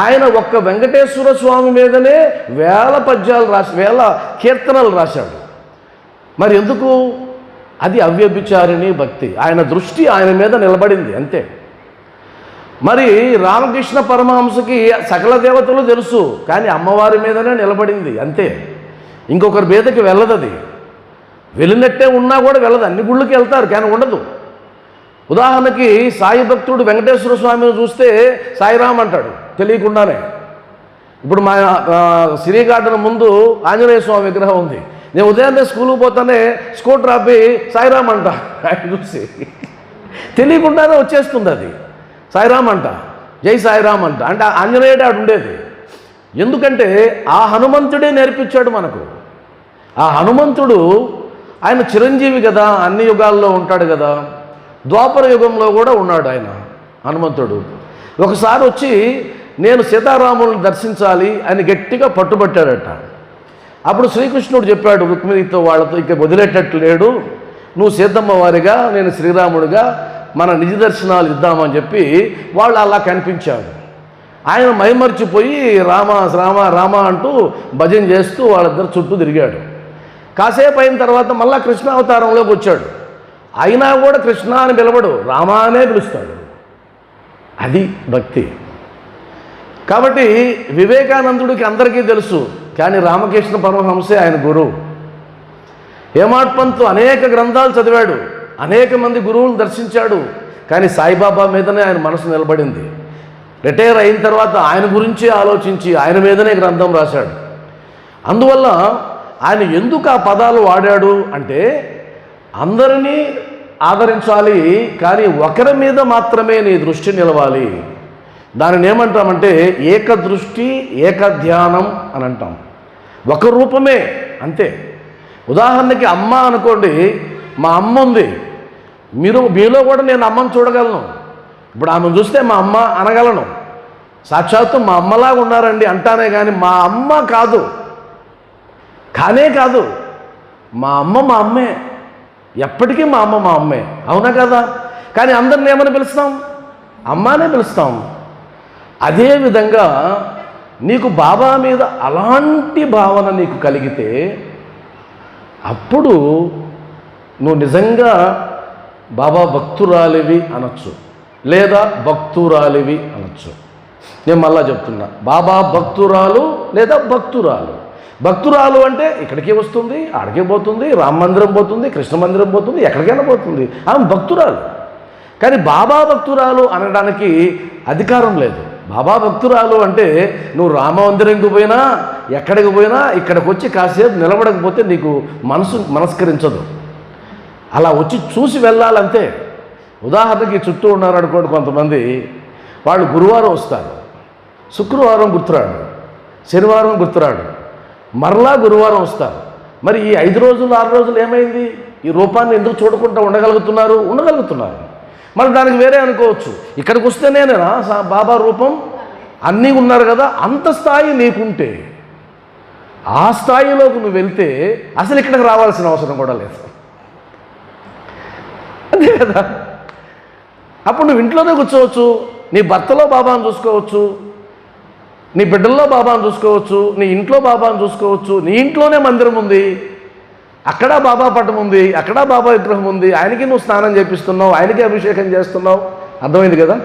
ఆయన ఒక్క వెంకటేశ్వర స్వామి మీదనే వేల పద్యాలు వేల కీర్తనలు రాశాడు. మరి ఎందుకు? అది అవ్యభిచారిణి భక్తి. ఆయన దృష్టి ఆయన మీద నిలబడింది అంతే. మరి రామకృష్ణ పరమహంసకి సకల దేవతలు తెలుసు, కానీ అమ్మవారి మీదనే నిలబడింది అంతే. ఇంకొకరి మీదకి వెళ్ళదు. అది వెళ్ళినట్టే ఉన్నా కూడా వెళ్ళదు. అన్ని గుళ్ళకి వెళ్తారు కానీ ఉండదు. ఉదాహరణకి సాయి భక్తుడు వెంకటేశ్వర స్వామిని చూస్తే సాయిరామ్ అంటాడు తెలియకుండానే. ఇప్పుడు మా సిరి గార్డెన్ ముందు ఆంజనేయ స్వామి విగ్రహం ఉంది. నేను ఉదయాన్నే స్కూల్కి పోతానే స్కూటర్ ఆపి సాయిరామ్ అంట. ఆయన చూసి తెలియకుండానే వచ్చేస్తుంది అది. సాయిరామ్ అంట, జై సాయిరామ్ అంట. అంటే ఆంజనేయుడే ఆడు ఉండేది. ఎందుకంటే ఆ హనుమంతుడే నేర్పించాడు మనకు. ఆ హనుమంతుడు ఆయన చిరంజీవి కదా, అన్ని యుగాల్లో ఉంటాడు కదా. ద్వాపర యుగంలో కూడా ఉన్నాడు ఆయన హనుమంతుడు. ఒకసారి వచ్చి నేను సీతారాములను దర్శించాలి అని గట్టిగా పట్టుబట్టాడట. అప్పుడు శ్రీకృష్ణుడు చెప్పాడు రుక్మిణితో, వాళ్ళతో ఇక వదిలేటట్లు లేడు, నువ్వు సీతమ్మ వారిగా నేను శ్రీరాముడిగా మన నిజ దర్శనాలు ఇద్దామని చెప్పి వాళ్ళు అలా కనిపించాడు. ఆయన మైమర్చిపోయి రామ రామ రామ అంటూ భజన చేస్తూ వాళ్ళిద్దరు చుట్టూ తిరిగాడు. కాసేపు అయిన తర్వాత మళ్ళా కృష్ణ అవతారంలోకి వచ్చాడు. అయినా కూడా కృష్ణ అని పిలవడు, రామ అనే పిలుస్తాడు. అది భక్తి. కాబట్టి వివేకానందుడికి అందరికీ తెలుసు, కానీ రామకృష్ణ పరమహంసే ఆయన గురువు. హేమాడ్ పంత్ అనేక గ్రంథాలు చదివాడు, అనేక మంది గురువులను దర్శించాడు, కానీ సాయిబాబా మీదనే ఆయన మనసు నిలబడింది. రిటైర్ అయిన తర్వాత ఆయన గురించే ఆలోచించి ఆయన మీదనే గ్రంథం రాశాడు. అందువల్ల ఆయన ఎందుకు ఆ పదాలు వాడాడు అంటే, అందరినీ ఆదరించాలి కానీ ఒకరి మీద మాత్రమే నీ దృష్టి నిలవాలి. దానిని ఏమంటామంటే ఏకదృష్టి ఏకధ్యానం అని అంటాం. ఒక రూపమే అంతే. ఉదాహరణకి అమ్మ అనుకోండి, మా అమ్మ ఉంది, మీలో కూడా నేను అమ్మను చూడగలను. ఇప్పుడు ఆమెను చూస్తే మా అమ్మ అనగలను, సాక్షాత్తు మా అమ్మలాగా ఉన్నారండి అంటానే, కానీ మా అమ్మ కాదు, కానే కాదు. మా అమ్మ మా అమ్మే, ఎప్పటికీ మా అమ్మ మా అమ్మే, అవునా కదా? కానీ అందరిని ఏమని పిలుస్తాం? అమ్మానే పిలుస్తాం. అదేవిధంగా నీకు బాబా మీద అలాంటి భావన నీకు కలిగితే అప్పుడు నువ్వు నిజంగా బాబా భక్తురాలివి అనొచ్చు, లేదా భక్తురాలివి అనొచ్చు. నేను మళ్ళా చెప్తున్నా, బాబా భక్తురాలు లేదా భక్తురాలు. భక్తురాలు అంటే ఇక్కడికే వస్తుంది, ఆడికే పోతుంది, రామ మందిరం పోతుంది, కృష్ణ మందిరం పోతుంది, ఎక్కడికైనా పోతుంది, ఆమె భక్తురాలు. కానీ బాబా భక్తురాలు అనడానికి అధికారం లేదు. బాబా భక్తురాలు అంటే నువ్వు రామ మందిరంకి పోయినా ఎక్కడికి పోయినా ఇక్కడికి వచ్చి కాసేపు నిలబడకపోతే నీకు మనస్కరించదు. అలా వచ్చి చూసి వెళ్ళాలంతే. ఉదాహరణకి చుట్టూ ఉన్నారు అనుకోండి కొంతమంది, వాళ్ళు గురువారం వస్తారు, శుక్రవారం గుర్తురాడు, శనివారం గుర్తురాడు, మరలా గురువారం వస్తారు. మరి ఈ 5 రోజులు 6 రోజులు ఏమైంది? ఈ రూపాన్ని ఎందుకు చూడకుండా ఉండగలుగుతున్నారు. మరి దానికి వేరే అనుకోవచ్చు, ఇక్కడికి వస్తేనేనా బాబా రూపం, అన్నీ ఉన్నారు కదా. అంత స్థాయి నీకుంటే ఆ స్థాయిలోకి నువ్వు వెళ్తే అసలు ఇక్కడికి రావాల్సిన అవసరం కూడా లేదు, అంతే కదా. అప్పుడు నువ్వు ఇంట్లోనే కూర్చోవచ్చు, నీ భర్తలో బాబాను చూసుకోవచ్చు, నీ బిడ్డల్లో బాబాను చూసుకోవచ్చు, నీ ఇంట్లో బాబాను చూసుకోవచ్చు. నీ ఇంట్లోనే మందిరం ఉంది, అక్కడ బాబా పటం ఉంది, అక్కడ బాబా విగ్రహం ఉంది. ఆయనకి నువ్వు స్నానం చేపిస్తున్నావు, ఆయనకి అభిషేకం చేస్తున్నావు. అర్థమైంది కదా?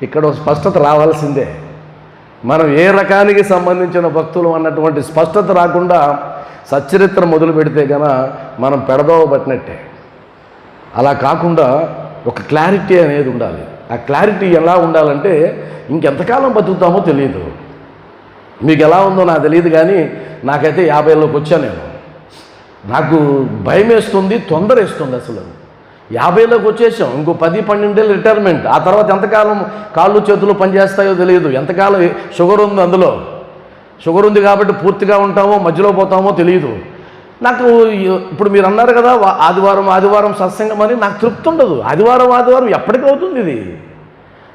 ఇక్కడ స్పష్టత రావాల్సిందే. మనం ఏ రకానికి సంబంధించిన భక్తులు అన్నటువంటి స్పష్టత రాకుండా సచ్చరిత్ర మొదలు పెడితే కనుక మనం పెడదోవ పట్టినట్టే. అలా కాకుండా ఒక క్లారిటీ అనేది ఉండాలి. ఆ క్లారిటీ ఎలా ఉండాలంటే ఇంకెంతకాలం బతుకుతామో తెలియదు. మీకు ఎలా ఉందో నాకు తెలియదు, కానీ నాకైతే 50లోకి వచ్చా నేను. నాకు భయం వేస్తుంది, తొందర వేస్తుంది. అసలు 50లోకి వచ్చేసాం, ఇంకో 10-12 ఏళ్ళు రిటైర్మెంట్. ఆ తర్వాత ఎంతకాలం కాళ్ళు చేతులు పనిచేస్తాయో తెలియదు, ఎంతకాలం షుగర్ ఉంది, అందులో షుగర్ ఉంది కాబట్టి పూర్తిగా ఉంటామో మధ్యలో పోతామో తెలియదు. నాకు ఇప్పుడు మీరు అన్నారు కదా ఆదివారం సత్సంగం అని, నాకు తృప్తి ఉండదు. ఆదివారం ఎప్పటికీ అవుతుంది ఇది.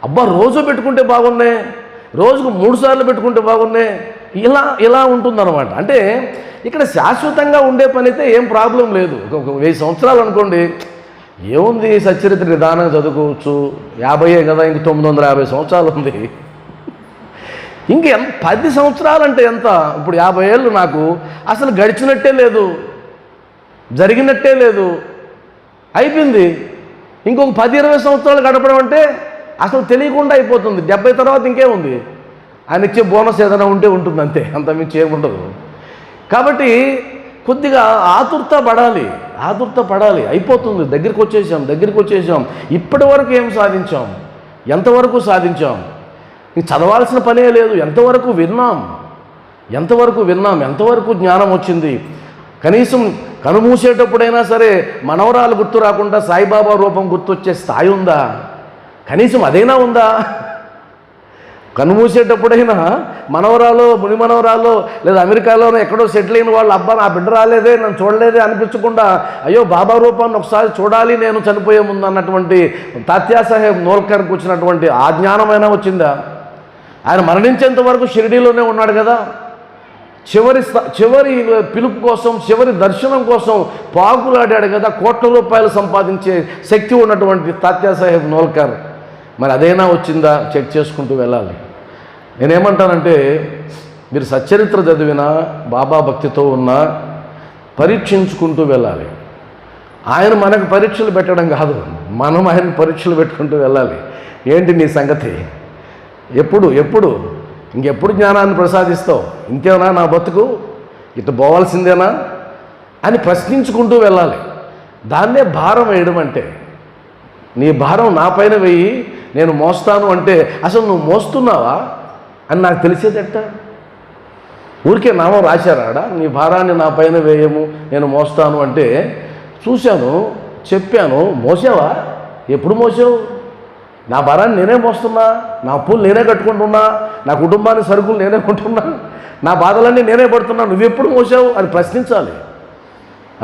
అబ్బా రోజు పెట్టుకుంటే బాగున్నాయి, రోజుకు 3 సార్లు పెట్టుకుంటే బాగున్నాయి, ఇలా ఉంటుందన్నమాట. అంటే ఇక్కడ శాశ్వతంగా ఉండే పని అయితే ఏం ప్రాబ్లం లేదు. ఒక 1000 సంవత్సరాలు అనుకోండి, ఏముంది, సచ్చరిత్ర నిదానంగా చదువుకోవచ్చు. 50 కదా, ఇంక 950 సంవత్సరాలు ఉంది. ఇంక 10 సంవత్సరాలు అంటే ఎంత? ఇప్పుడు 50 ఏళ్ళు నాకు అసలు గడిచినట్టే లేదు, జరిగినట్టే లేదు, అయిపోయింది. ఇంకొక 10-20 సంవత్సరాలు గడపడం అంటే అసలు తెలియకుండా అయిపోతుంది. 70 తర్వాత ఇంకేముంది? ఆయన ఇచ్చే బోనస్ ఏదైనా ఉంటే ఉంటుంది, అంతే, అంతమించి ఏముండదు. కాబట్టి కొద్దిగా ఆతురత పడాలి. అయిపోతుంది, దగ్గరికి వచ్చేసాం. ఇప్పటి వరకు ఏం సాధించాం? ఎంతవరకు సాధించాం? ఇంక చదవాల్సిన పనే లేదు. ఎంతవరకు విన్నాం, ఎంతవరకు జ్ఞానం వచ్చింది? కనీసం కనుమూసేటప్పుడైనా సరే మనవరాలు గుర్తు రాకుండా సాయిబాబా రూపం గుర్తొచ్చే స్థాయి ఉందా? కనీసం అదైనా ఉందా? కనుమూసేటప్పుడైనా మనవరాలు, ముని మనవరాలు, లేదా అమెరికాలోనో ఎక్కడో సెటిల్ అయిన వాళ్ళు, అబ్బా నా బిడ్డ రాలేదే, నన్ను చూడలేదే అనిపించకుండా, అయ్యో బాబా రూపాన్ని ఒకసారి చూడాలి నేను చనిపోయే ముందు అన్నటువంటి తాత్యాసాహెబ్ నోల్కర్కి వచ్చినటువంటి ఆ జ్ఞానమైనా వచ్చిందా? ఆయన మరణించేంత వరకు షిరిడీలోనే ఉన్నాడు కదా. చివరి పిలుపు కోసం, చివరి దర్శనం కోసం పాకులాడాడు కదా. కోట్ల రూపాయలు సంపాదించే శక్తి ఉన్నటువంటి తాత్యాసాహెబ్ నోల్కర్. మరి అదైనా వచ్చిందా? చెక్ చేసుకుంటూ వెళ్ళాలి. నేనేమంటానంటే, మీరు సచ్చరిత్ర చదివినా, బాబా భక్తితో ఉన్నా పరీక్షించుకుంటూ వెళ్ళాలి. ఆయన మనకు పరీక్షలు పెట్టడం కాదు, మనం ఆయన పరీక్షలు పెట్టుకుంటూ వెళ్ళాలి. ఏంటి నీ సంగతి? ఎప్పుడు ఇంకెప్పుడు జ్ఞానాన్ని ప్రసాదిస్తావు? ఇంకేనా నా బతుకు, ఇటు పోవాల్సిందేనా అని ప్రశ్నించుకుంటూ వెళ్ళాలి. దాన్నే భారం వేయడం అంటే. నీ భారం నా పైన వేయి, నేను మోస్తాను అంటే అసలు నువ్వు మోస్తున్నావా అని నాకు తెలిసేదట. ఊరికే నామం రాశారాడా, నీ భారాన్ని నా పైన వేయము, నేను మోస్తాను అంటే చూశాను, చెప్పాను. మోసావా? ఎప్పుడు మోసావు? నా భారాన్ని నేనే మోస్తున్నా, నా అప్పులు నేనే కట్టుకుంటున్నా, నా కుటుంబానికి సరుకులు నేనే కొంటున్నా, నా బాధలన్నీ నేనే పడుతున్నా. నువ్వెప్పుడు మోసావు అని ప్రశ్నించాలి.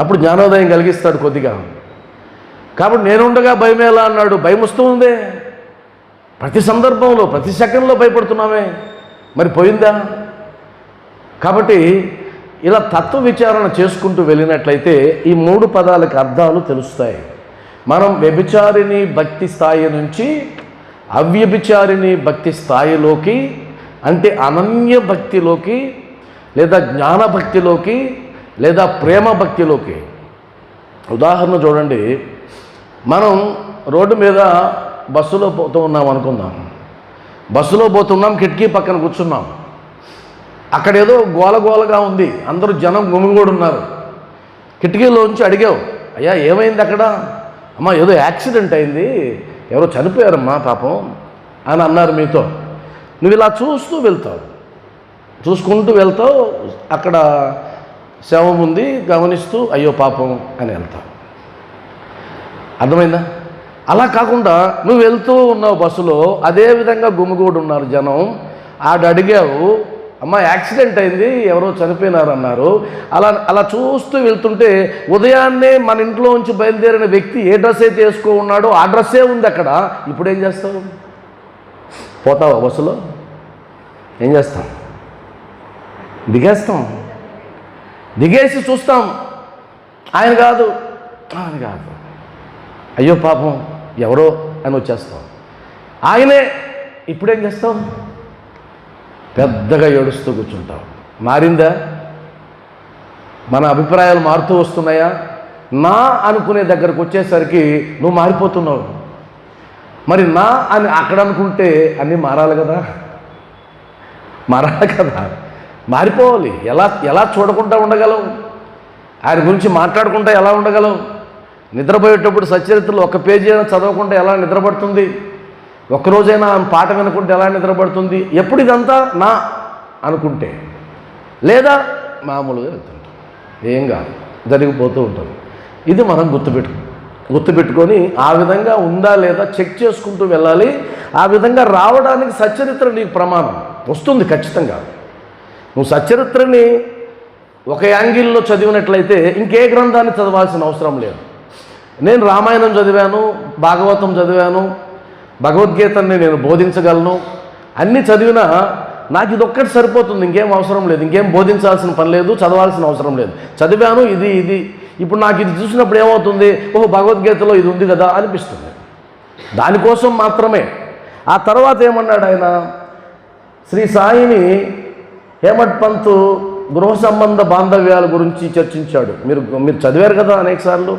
అప్పుడు జ్ఞానోదయం కలిగిస్తాడు కొద్దిగా. కాబట్టి నేనుండగా భయమేలా అన్నాడు. భయం వస్తూ ఉందే, ప్రతి సందర్భంలో, ప్రతి సెకండ్లో భయపడుతున్నామే. మరి పోయిందా? కాబట్టి ఇలా తత్వ విచారణ చేసుకుంటూ వెళ్ళినట్లయితే ఈ 3 పదాలకు అర్థాలు తెలుస్తాయి. మనం వ్యభిచారిణి భక్తి స్థాయి నుంచి అవ్యభిచారిణి భక్తి స్థాయిలోకి, అంటే అనన్య భక్తిలోకి, లేదా జ్ఞాన భక్తిలోకి, లేదా ప్రేమ భక్తిలోకి. ఉదాహరణ చూడండి, మనం రోడ్డు మీద బస్సులో పోతూ ఉన్నాం అనుకుందాం. బస్సులో పోతున్నాం, కిటికీ పక్కన కూర్చున్నాం. అక్కడేదో గోలగోలగా ఉంది, అందరూ జనం గుమిగూడు ఉన్నారు. కిటికీలోంచి అడిగావు, అయ్యా ఏమైంది అక్కడ? అమ్మా ఏదో యాక్సిడెంట్ అయింది, ఎవరో చనిపోయారమ్మా పాపం అని అన్నారు మీతో. నువ్వు ఇలా చూసుకుంటూ వెళ్తావు. అక్కడ శవం ఉంది, గమనిస్తూ అయ్యో పాపం అని వెళ్తావు. అర్థమైందా? అలా కాకుండా నువ్వు వెళ్తూ ఉన్నావు బస్సులో, అదేవిధంగా గుమిగూడు ఉన్నారు జనం. అడిగావు, అమ్మ యాక్సిడెంట్ అయింది, ఎవరో చనిపోయినారు అన్నారు. అలా చూస్తూ వెళ్తుంటే ఉదయాన్నే మన ఇంట్లో నుంచి బయలుదేరిన వ్యక్తి ఏ డ్రెస్ అయితే వేసుకో ఉన్నాడో ఆ డ్రెస్సే ఉంది అక్కడ. ఇప్పుడు ఏం చేస్తావు? పోతావా బస్సులో? ఏం చేస్తాం? దిగేసి చూస్తాం, ఆయన కాదు, అయ్యో పాపం ఎవరో అని వచ్చేస్తాం. ఆయనే. ఇప్పుడేం చేస్తాం? పెద్దగా ఏడుస్తూ కూర్చుంటావు. మారిందా? మన అభిప్రాయాలు మారుతూ వస్తున్నాయా? నా అనుకునే దగ్గరకు వచ్చేసరికి నువ్వు మారిపోతున్నావు. మరి నా అని అక్కడ అనుకుంటే అన్నీ మారాలి కదా, మారాలి కదా, మారిపోవాలి. ఎలా చూడకుండా ఉండగలం? ఆయన గురించి మాట్లాడుకుంటా ఎలా ఉండగలం? నిద్రపోయేటప్పుడు సచరిత్రలు ఒక పేజీ అయినా చదవకుండా ఎలా నిద్రపడుతుంది? ఒక్కరోజైనా ఆమె పాట వినుకుంటే ఎలా నిద్రపడుతుంది? ఎప్పుడు ఇదంతా నా అనుకుంటే, లేదా మామూలుగా వెళ్తుంటాం, ఏం కాదు, జరిగిపోతూ ఉంటుంది. ఇది మనం గుర్తుపెట్టుకొని ఆ విధంగా ఉందా లేదా చెక్ చేసుకుంటూ వెళ్ళాలి. ఆ విధంగా రావడానికి సచ్చరిత్ర నీకు ప్రమాణం వస్తుంది ఖచ్చితంగా. నువ్వు సచ్చరిత్రని ఒక యాంగిల్లో చదివినట్లయితే ఇంకే గ్రంథాన్ని చదవాల్సిన అవసరం లేదు. నేను రామాయణం చదివాను, భాగవతం చదివాను, భగవద్గీతని నేను బోధించగలను, అన్నీ చదివినా నాకు ఇదొక్కటి సరిపోతుంది, ఇంకేం అవసరం లేదు, ఇంకేం బోధించాల్సిన పని లేదు, చదవాల్సిన అవసరం లేదు. చదివాను ఇది ఇప్పుడు నాకు ఇది చూసినప్పుడు ఏమవుతుంది, ఓహో భగవద్గీతలో ఇది ఉంది కదా అనిపిస్తుంది. దానికోసం మాత్రమే. ఆ తర్వాత ఏమన్నాడు ఆయన, శ్రీ సాయిని హేమడ్ పంత్ గృహ సంబంధ బాంధవ్యాల గురించి చర్చించాడు. మీరు చదివారు కదా అనేకసార్లు.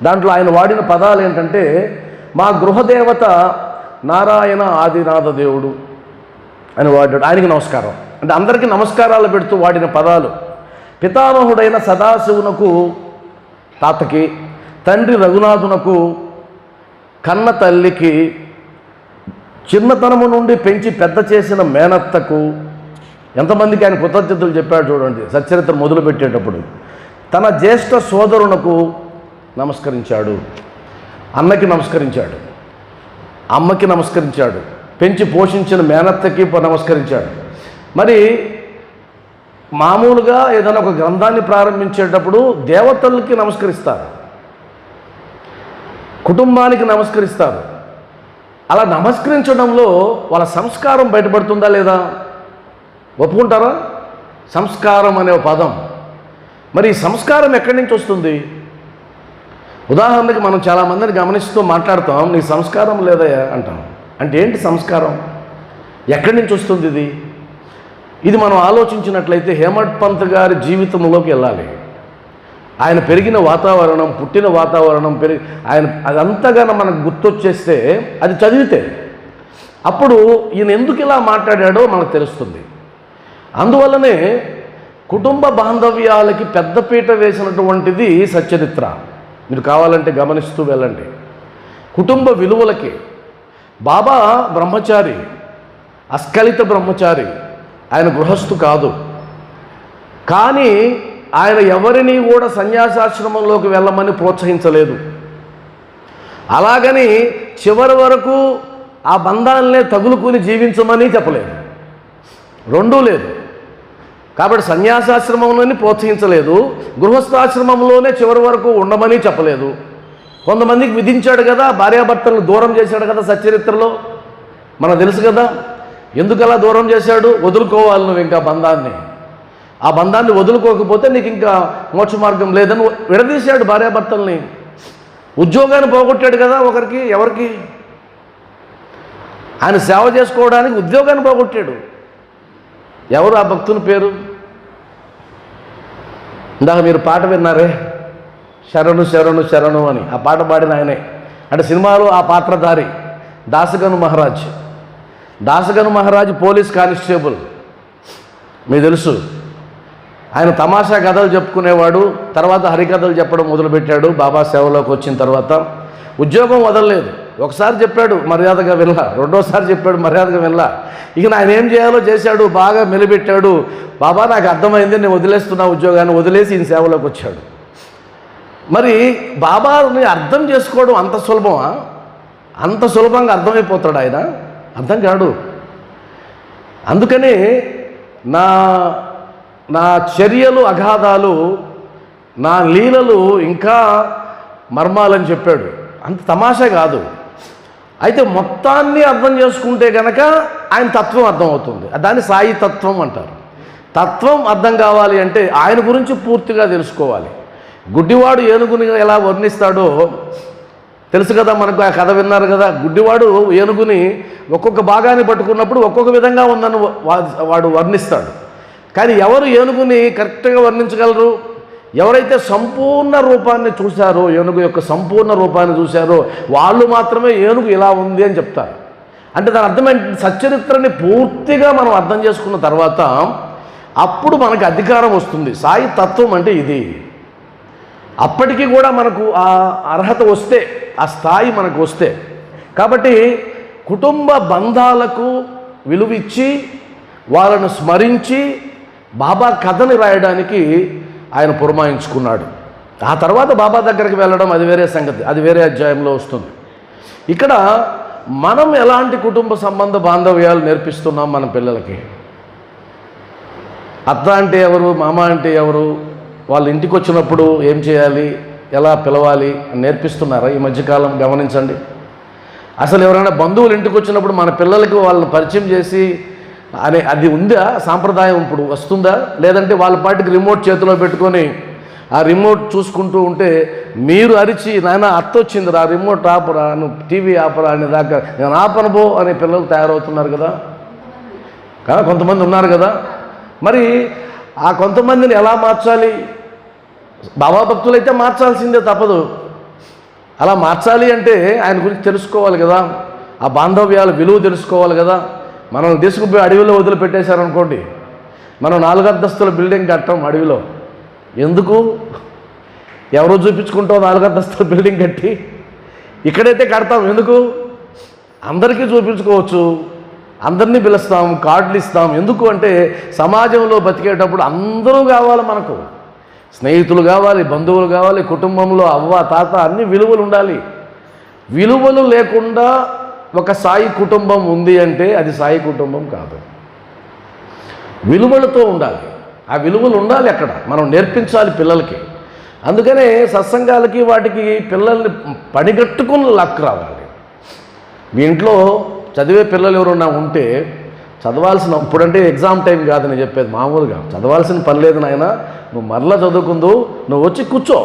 దాంట్లో ఆయన వాడిన పదాలు ఏంటంటే, మా గృహదేవత నారాయణ ఆదినాథ దేవుడు అని వాడాడు. ఆయనకి నమస్కారం అంటే అందరికీ నమస్కారాలు పెడుతూ వాడిన పదాలు. పితామహుడైన సదాశివునకు తాతకి, తండ్రి రఘునాథునకు, కన్న తల్లికి, చిన్నతనము నుండి పెంచి పెద్ద చేసిన మేనత్తకు, ఎంతమందికి ఆయన కృతజ్ఞతలు చెప్పాడు చూడండి సచ్చరిత్ర మొదలుపెట్టేటప్పుడు. తన జ్యేష్ఠ సోదరునకు నమస్కరించాడు, అన్నకి నమస్కరించాడు, అమ్మకి నమస్కరించాడు, పెంచి పోషించిన మేనత్తకి నమస్కరించాడు. మరి మామూలుగా ఏదైనా ఒక గ్రంథాన్ని ప్రారంభించేటప్పుడు దేవతలకి నమస్కరిస్తారు, కుటుంబానికి నమస్కరిస్తారు. అలా నమస్కరించడంలో వాళ్ళ సంస్కారం బయటపడుతుందా లేదా? ఒప్పుకుంటారా? సంస్కారం అనే పదం, మరి ఈ సంస్కారం ఎక్కడి నుంచి వస్తుంది? ఉదాహరణకి మనం చాలామందిని గమనిస్తూ మాట్లాడతాం, నీ సంస్కారం లేదయా అంటాం. అంటే ఏంటి సంస్కారం? ఎక్కడి నుంచి వస్తుంది ఇది? ఇది మనం ఆలోచించినట్లయితే హేమడ్ పంత్ గారి జీవితంలోకి వెళ్ళాలి. ఆయన పెరిగిన వాతావరణం, పుట్టిన వాతావరణం, ఆయన అదంతగానో మనకు గుర్తొచ్చేస్తే, అది చదివితే అప్పుడు ఈయన ఎందుకు ఇలా మాట్లాడాడో మనకు తెలుస్తుంది. అందువల్లనే కుటుంబ బాంధవ్యాలకి పెద్దపీట వేసినటువంటిది సచ్చరిత్ర. మీరు కావాలంటే గమనిస్తూ వెళ్ళండి. కుటుంబ విలువలకి బాబా బ్రహ్మచారి, అస్ఖలిత బ్రహ్మచారి, ఆయన గృహస్థు కాదు. కానీ ఆయన ఎవరిని కూడా సన్యాసాశ్రమంలోకి వెళ్ళమని ప్రోత్సహించలేదు. అలాగని చివరి వరకు ఆ బంధాలనే తగులుకుని జీవించమని చెప్పలేదు, రెండూ లేదు. కాబట్టి సన్యాసాశ్రమంలోని ప్రోత్సహించలేదు, గృహస్థాశ్రమంలోనే చివరి వరకు ఉండమని చెప్పలేదు. కొంతమందికి విధించాడు కదా, భార్యాభర్తలను దూరం చేశాడు కదా సచ్చరిత్రలో, మనకు తెలుసు కదా. ఎందుకలా దూరం చేశాడు? వదులుకోవాలి నువ్వు ఇంకా బంధాన్ని. ఆ బంధాన్ని వదులుకోకపోతే నీకు ఇంకా మోక్ష మార్గం లేదని విడదీశాడు భార్యాభర్తల్ని. ఉద్యోగాన్ని పోగొట్టాడు కదా ఒకరికి, ఎవరికి? ఆయన సేవ చేసుకోవడానికి ఉద్యోగాన్ని పోగొట్టాడు. ఎవరు ఆ భక్తుని పేరు? ఇందాక మీరు పాట విన్నారే, శరణు శరణు శరణు అని. ఆ పాట పాడిన ఆయనే. అంటే సినిమాలో ఆ పాత్రధారి దాసగను మహారాజ్. దాసగను మహారాజ్ పోలీస్ కానిస్టేబుల్, మీకు తెలుసు. ఆయన తమాషా కథలు చెప్పుకునేవాడు. తర్వాత హరికథలు చెప్పడం మొదలుపెట్టాడు బాబా సేవలోకి వచ్చిన తర్వాత. ఉద్యోగం వదలలేదు. ఒకసారి చెప్పాడు, మర్యాదగా వెళ్ళా. రెండోసారి చెప్పాడు, మర్యాదగా వెళ్ళా. ఇక ఆయన ఏం చేయాలో చేశాడు, బాగా మెలిపెట్టాడు. బాబా నాకు అర్థమైంది, నేను వదిలేస్తున్నా ఉద్యోగాన్ని, వదిలేసి ఈయన సేవలోకి వచ్చాడు. మరి బాబాని అర్థం చేసుకోవడం అంత సులభమా? అంత సులభంగా అర్థమైపోతాడు ఆయన? అర్థం కాడు. అందుకని నా చర్యలు అగాధాలు, నా లీలలు ఇంకా మర్మాలని చెప్పాడు. అంత తమాషా కాదు. అయితే మొత్తాన్ని అర్థం చేసుకుంటే కనుక ఆయన తత్వం అర్థమవుతుంది. దాన్ని సాయి తత్వం అంటారు. తత్వం అర్థం కావాలి అంటే ఆయన గురించి పూర్తిగా తెలుసుకోవాలి. గుడ్డివాడు ఏనుగుని ఎలా వర్ణిస్తాడో తెలుసు కదా మనకు, ఆ కథ విన్నారు కదా. గుడ్డివాడు ఏనుగుని ఒక్కొక్క భాగాన్ని పట్టుకున్నప్పుడు ఒక్కొక్క విధంగా ఉందని వాడు వర్ణిస్తాడు. కానీ ఎవరు ఏనుగుని కరెక్ట్గా వర్ణించగలరు? ఎవరైతే సంపూర్ణ రూపాన్ని చూశారో, ఏనుగు యొక్క సంపూర్ణ రూపాన్ని చూశారో వాళ్ళు మాత్రమే ఏనుగు ఇలా ఉంది అని చెప్తారు. అంటే దాని అర్థమేంటి? సచ్చరిత్రని పూర్తిగా మనం అర్థం చేసుకున్న తర్వాత అప్పుడు మనకు అధికారం వస్తుంది. సాయి తత్వం అంటే ఇది. అప్పటికి కూడా మనకు ఆ అర్హత వస్తే, ఆ స్థాయి మనకు వస్తే. కాబట్టి కుటుంబ బంధాలకు విలువిచ్చి వాళ్ళను స్మరించి బాబా కథని రాయడానికి ఆయన పురమాయించుకున్నాడు. ఆ తర్వాత బాబా దగ్గరికి వెళ్ళడం అది వేరే సంగతి, అది వేరే అధ్యాయంలో వస్తుంది. ఇక్కడ మనం ఎలాంటి కుటుంబ సంబంధ బాంధవ్యాలు నేర్పిస్తున్నాం మన పిల్లలకి? అత్త అంటే ఎవరు, మామ అంటే ఎవరు, వాళ్ళ ఇంటికి వచ్చినప్పుడు ఏం చేయాలి, ఎలా పిలవాలి అని నేర్పిస్తున్నారా? ఈ మధ్యకాలం గమనించండి. అసలు ఎవరైనా బంధువులు ఇంటికి వచ్చినప్పుడు మన పిల్లలకి వాళ్ళని పరిచయం చేసి అది ఉందా? సాంప్రదాయం ఇప్పుడు వస్తుందా? లేదంటే వాళ్ళ పాటికి రిమోట్ చేతిలో పెట్టుకొని ఆ రిమోట్ చూసుకుంటూ ఉంటే మీరు అరిచి, నాయన అత్త వచ్చిందిరా, రిమోట్ ఆపరా, నువ్వు టీవీ ఆపరా అనే దాకా నేను ఆపనబో అనే పిల్లలు తయారవుతున్నారు కదా. కొంతమంది ఉన్నారు కదా. మరి ఆ కొంతమందిని ఎలా మార్చాలి? బాబా భక్తులైతే మార్చాల్సిందే, తప్పదు. అలా మార్చాలి అంటే ఆయన గురించి తెలుసుకోవాలి కదా, ఆ బాంధవ్యాల విలువ తెలుసుకోవాలి కదా. మనం తీసుకుపోయి అడవిలో వదిలిపెట్టేశారనుకోండి, మనం 4 అంతస్తుల బిల్డింగ్ కట్టాం అడవిలో. ఎందుకు? ఎవరో చూపించుకుంటాం 4 అంతస్తుల బిల్డింగ్ కట్టి? ఇక్కడైతే కడతాం ఎందుకు? అందరికీ చూపించుకోవచ్చు, అందరినీ పిలుస్తాం, కార్డులు ఇస్తాం. ఎందుకు అంటే సమాజంలో బతికేటప్పుడు అందరూ కావాలి మనకు. స్నేహితులు కావాలి, బంధువులు కావాలి, కుటుంబంలో అవ్వ తాత అన్ని విలువలు ఉండాలి. విలువలు లేకుండా ఒక సాయి కుటుంబం ఉంది అంటే అది సాయి కుటుంబం కాదు. విలువలతో ఉండాలి. ఆ విలువలు ఉండాలి అక్కడ, మనం నేర్పించాలి పిల్లలకి. అందుకనే సత్సంగాలకి వాటికి పిల్లల్ని పనిగట్టుకుని లక్ రావాలి. మీ ఇంట్లో చదివే పిల్లలు ఎవరన్నా ఉంటే చదవాల్సిన, ఇప్పుడంటే ఎగ్జామ్ టైం కాదు నేను చెప్పేది, మామూలుగా చదవాల్సిన పని లేదు నాయన, నువ్వు మరలా చదువుకుందు, నువ్వు వచ్చి కూర్చో,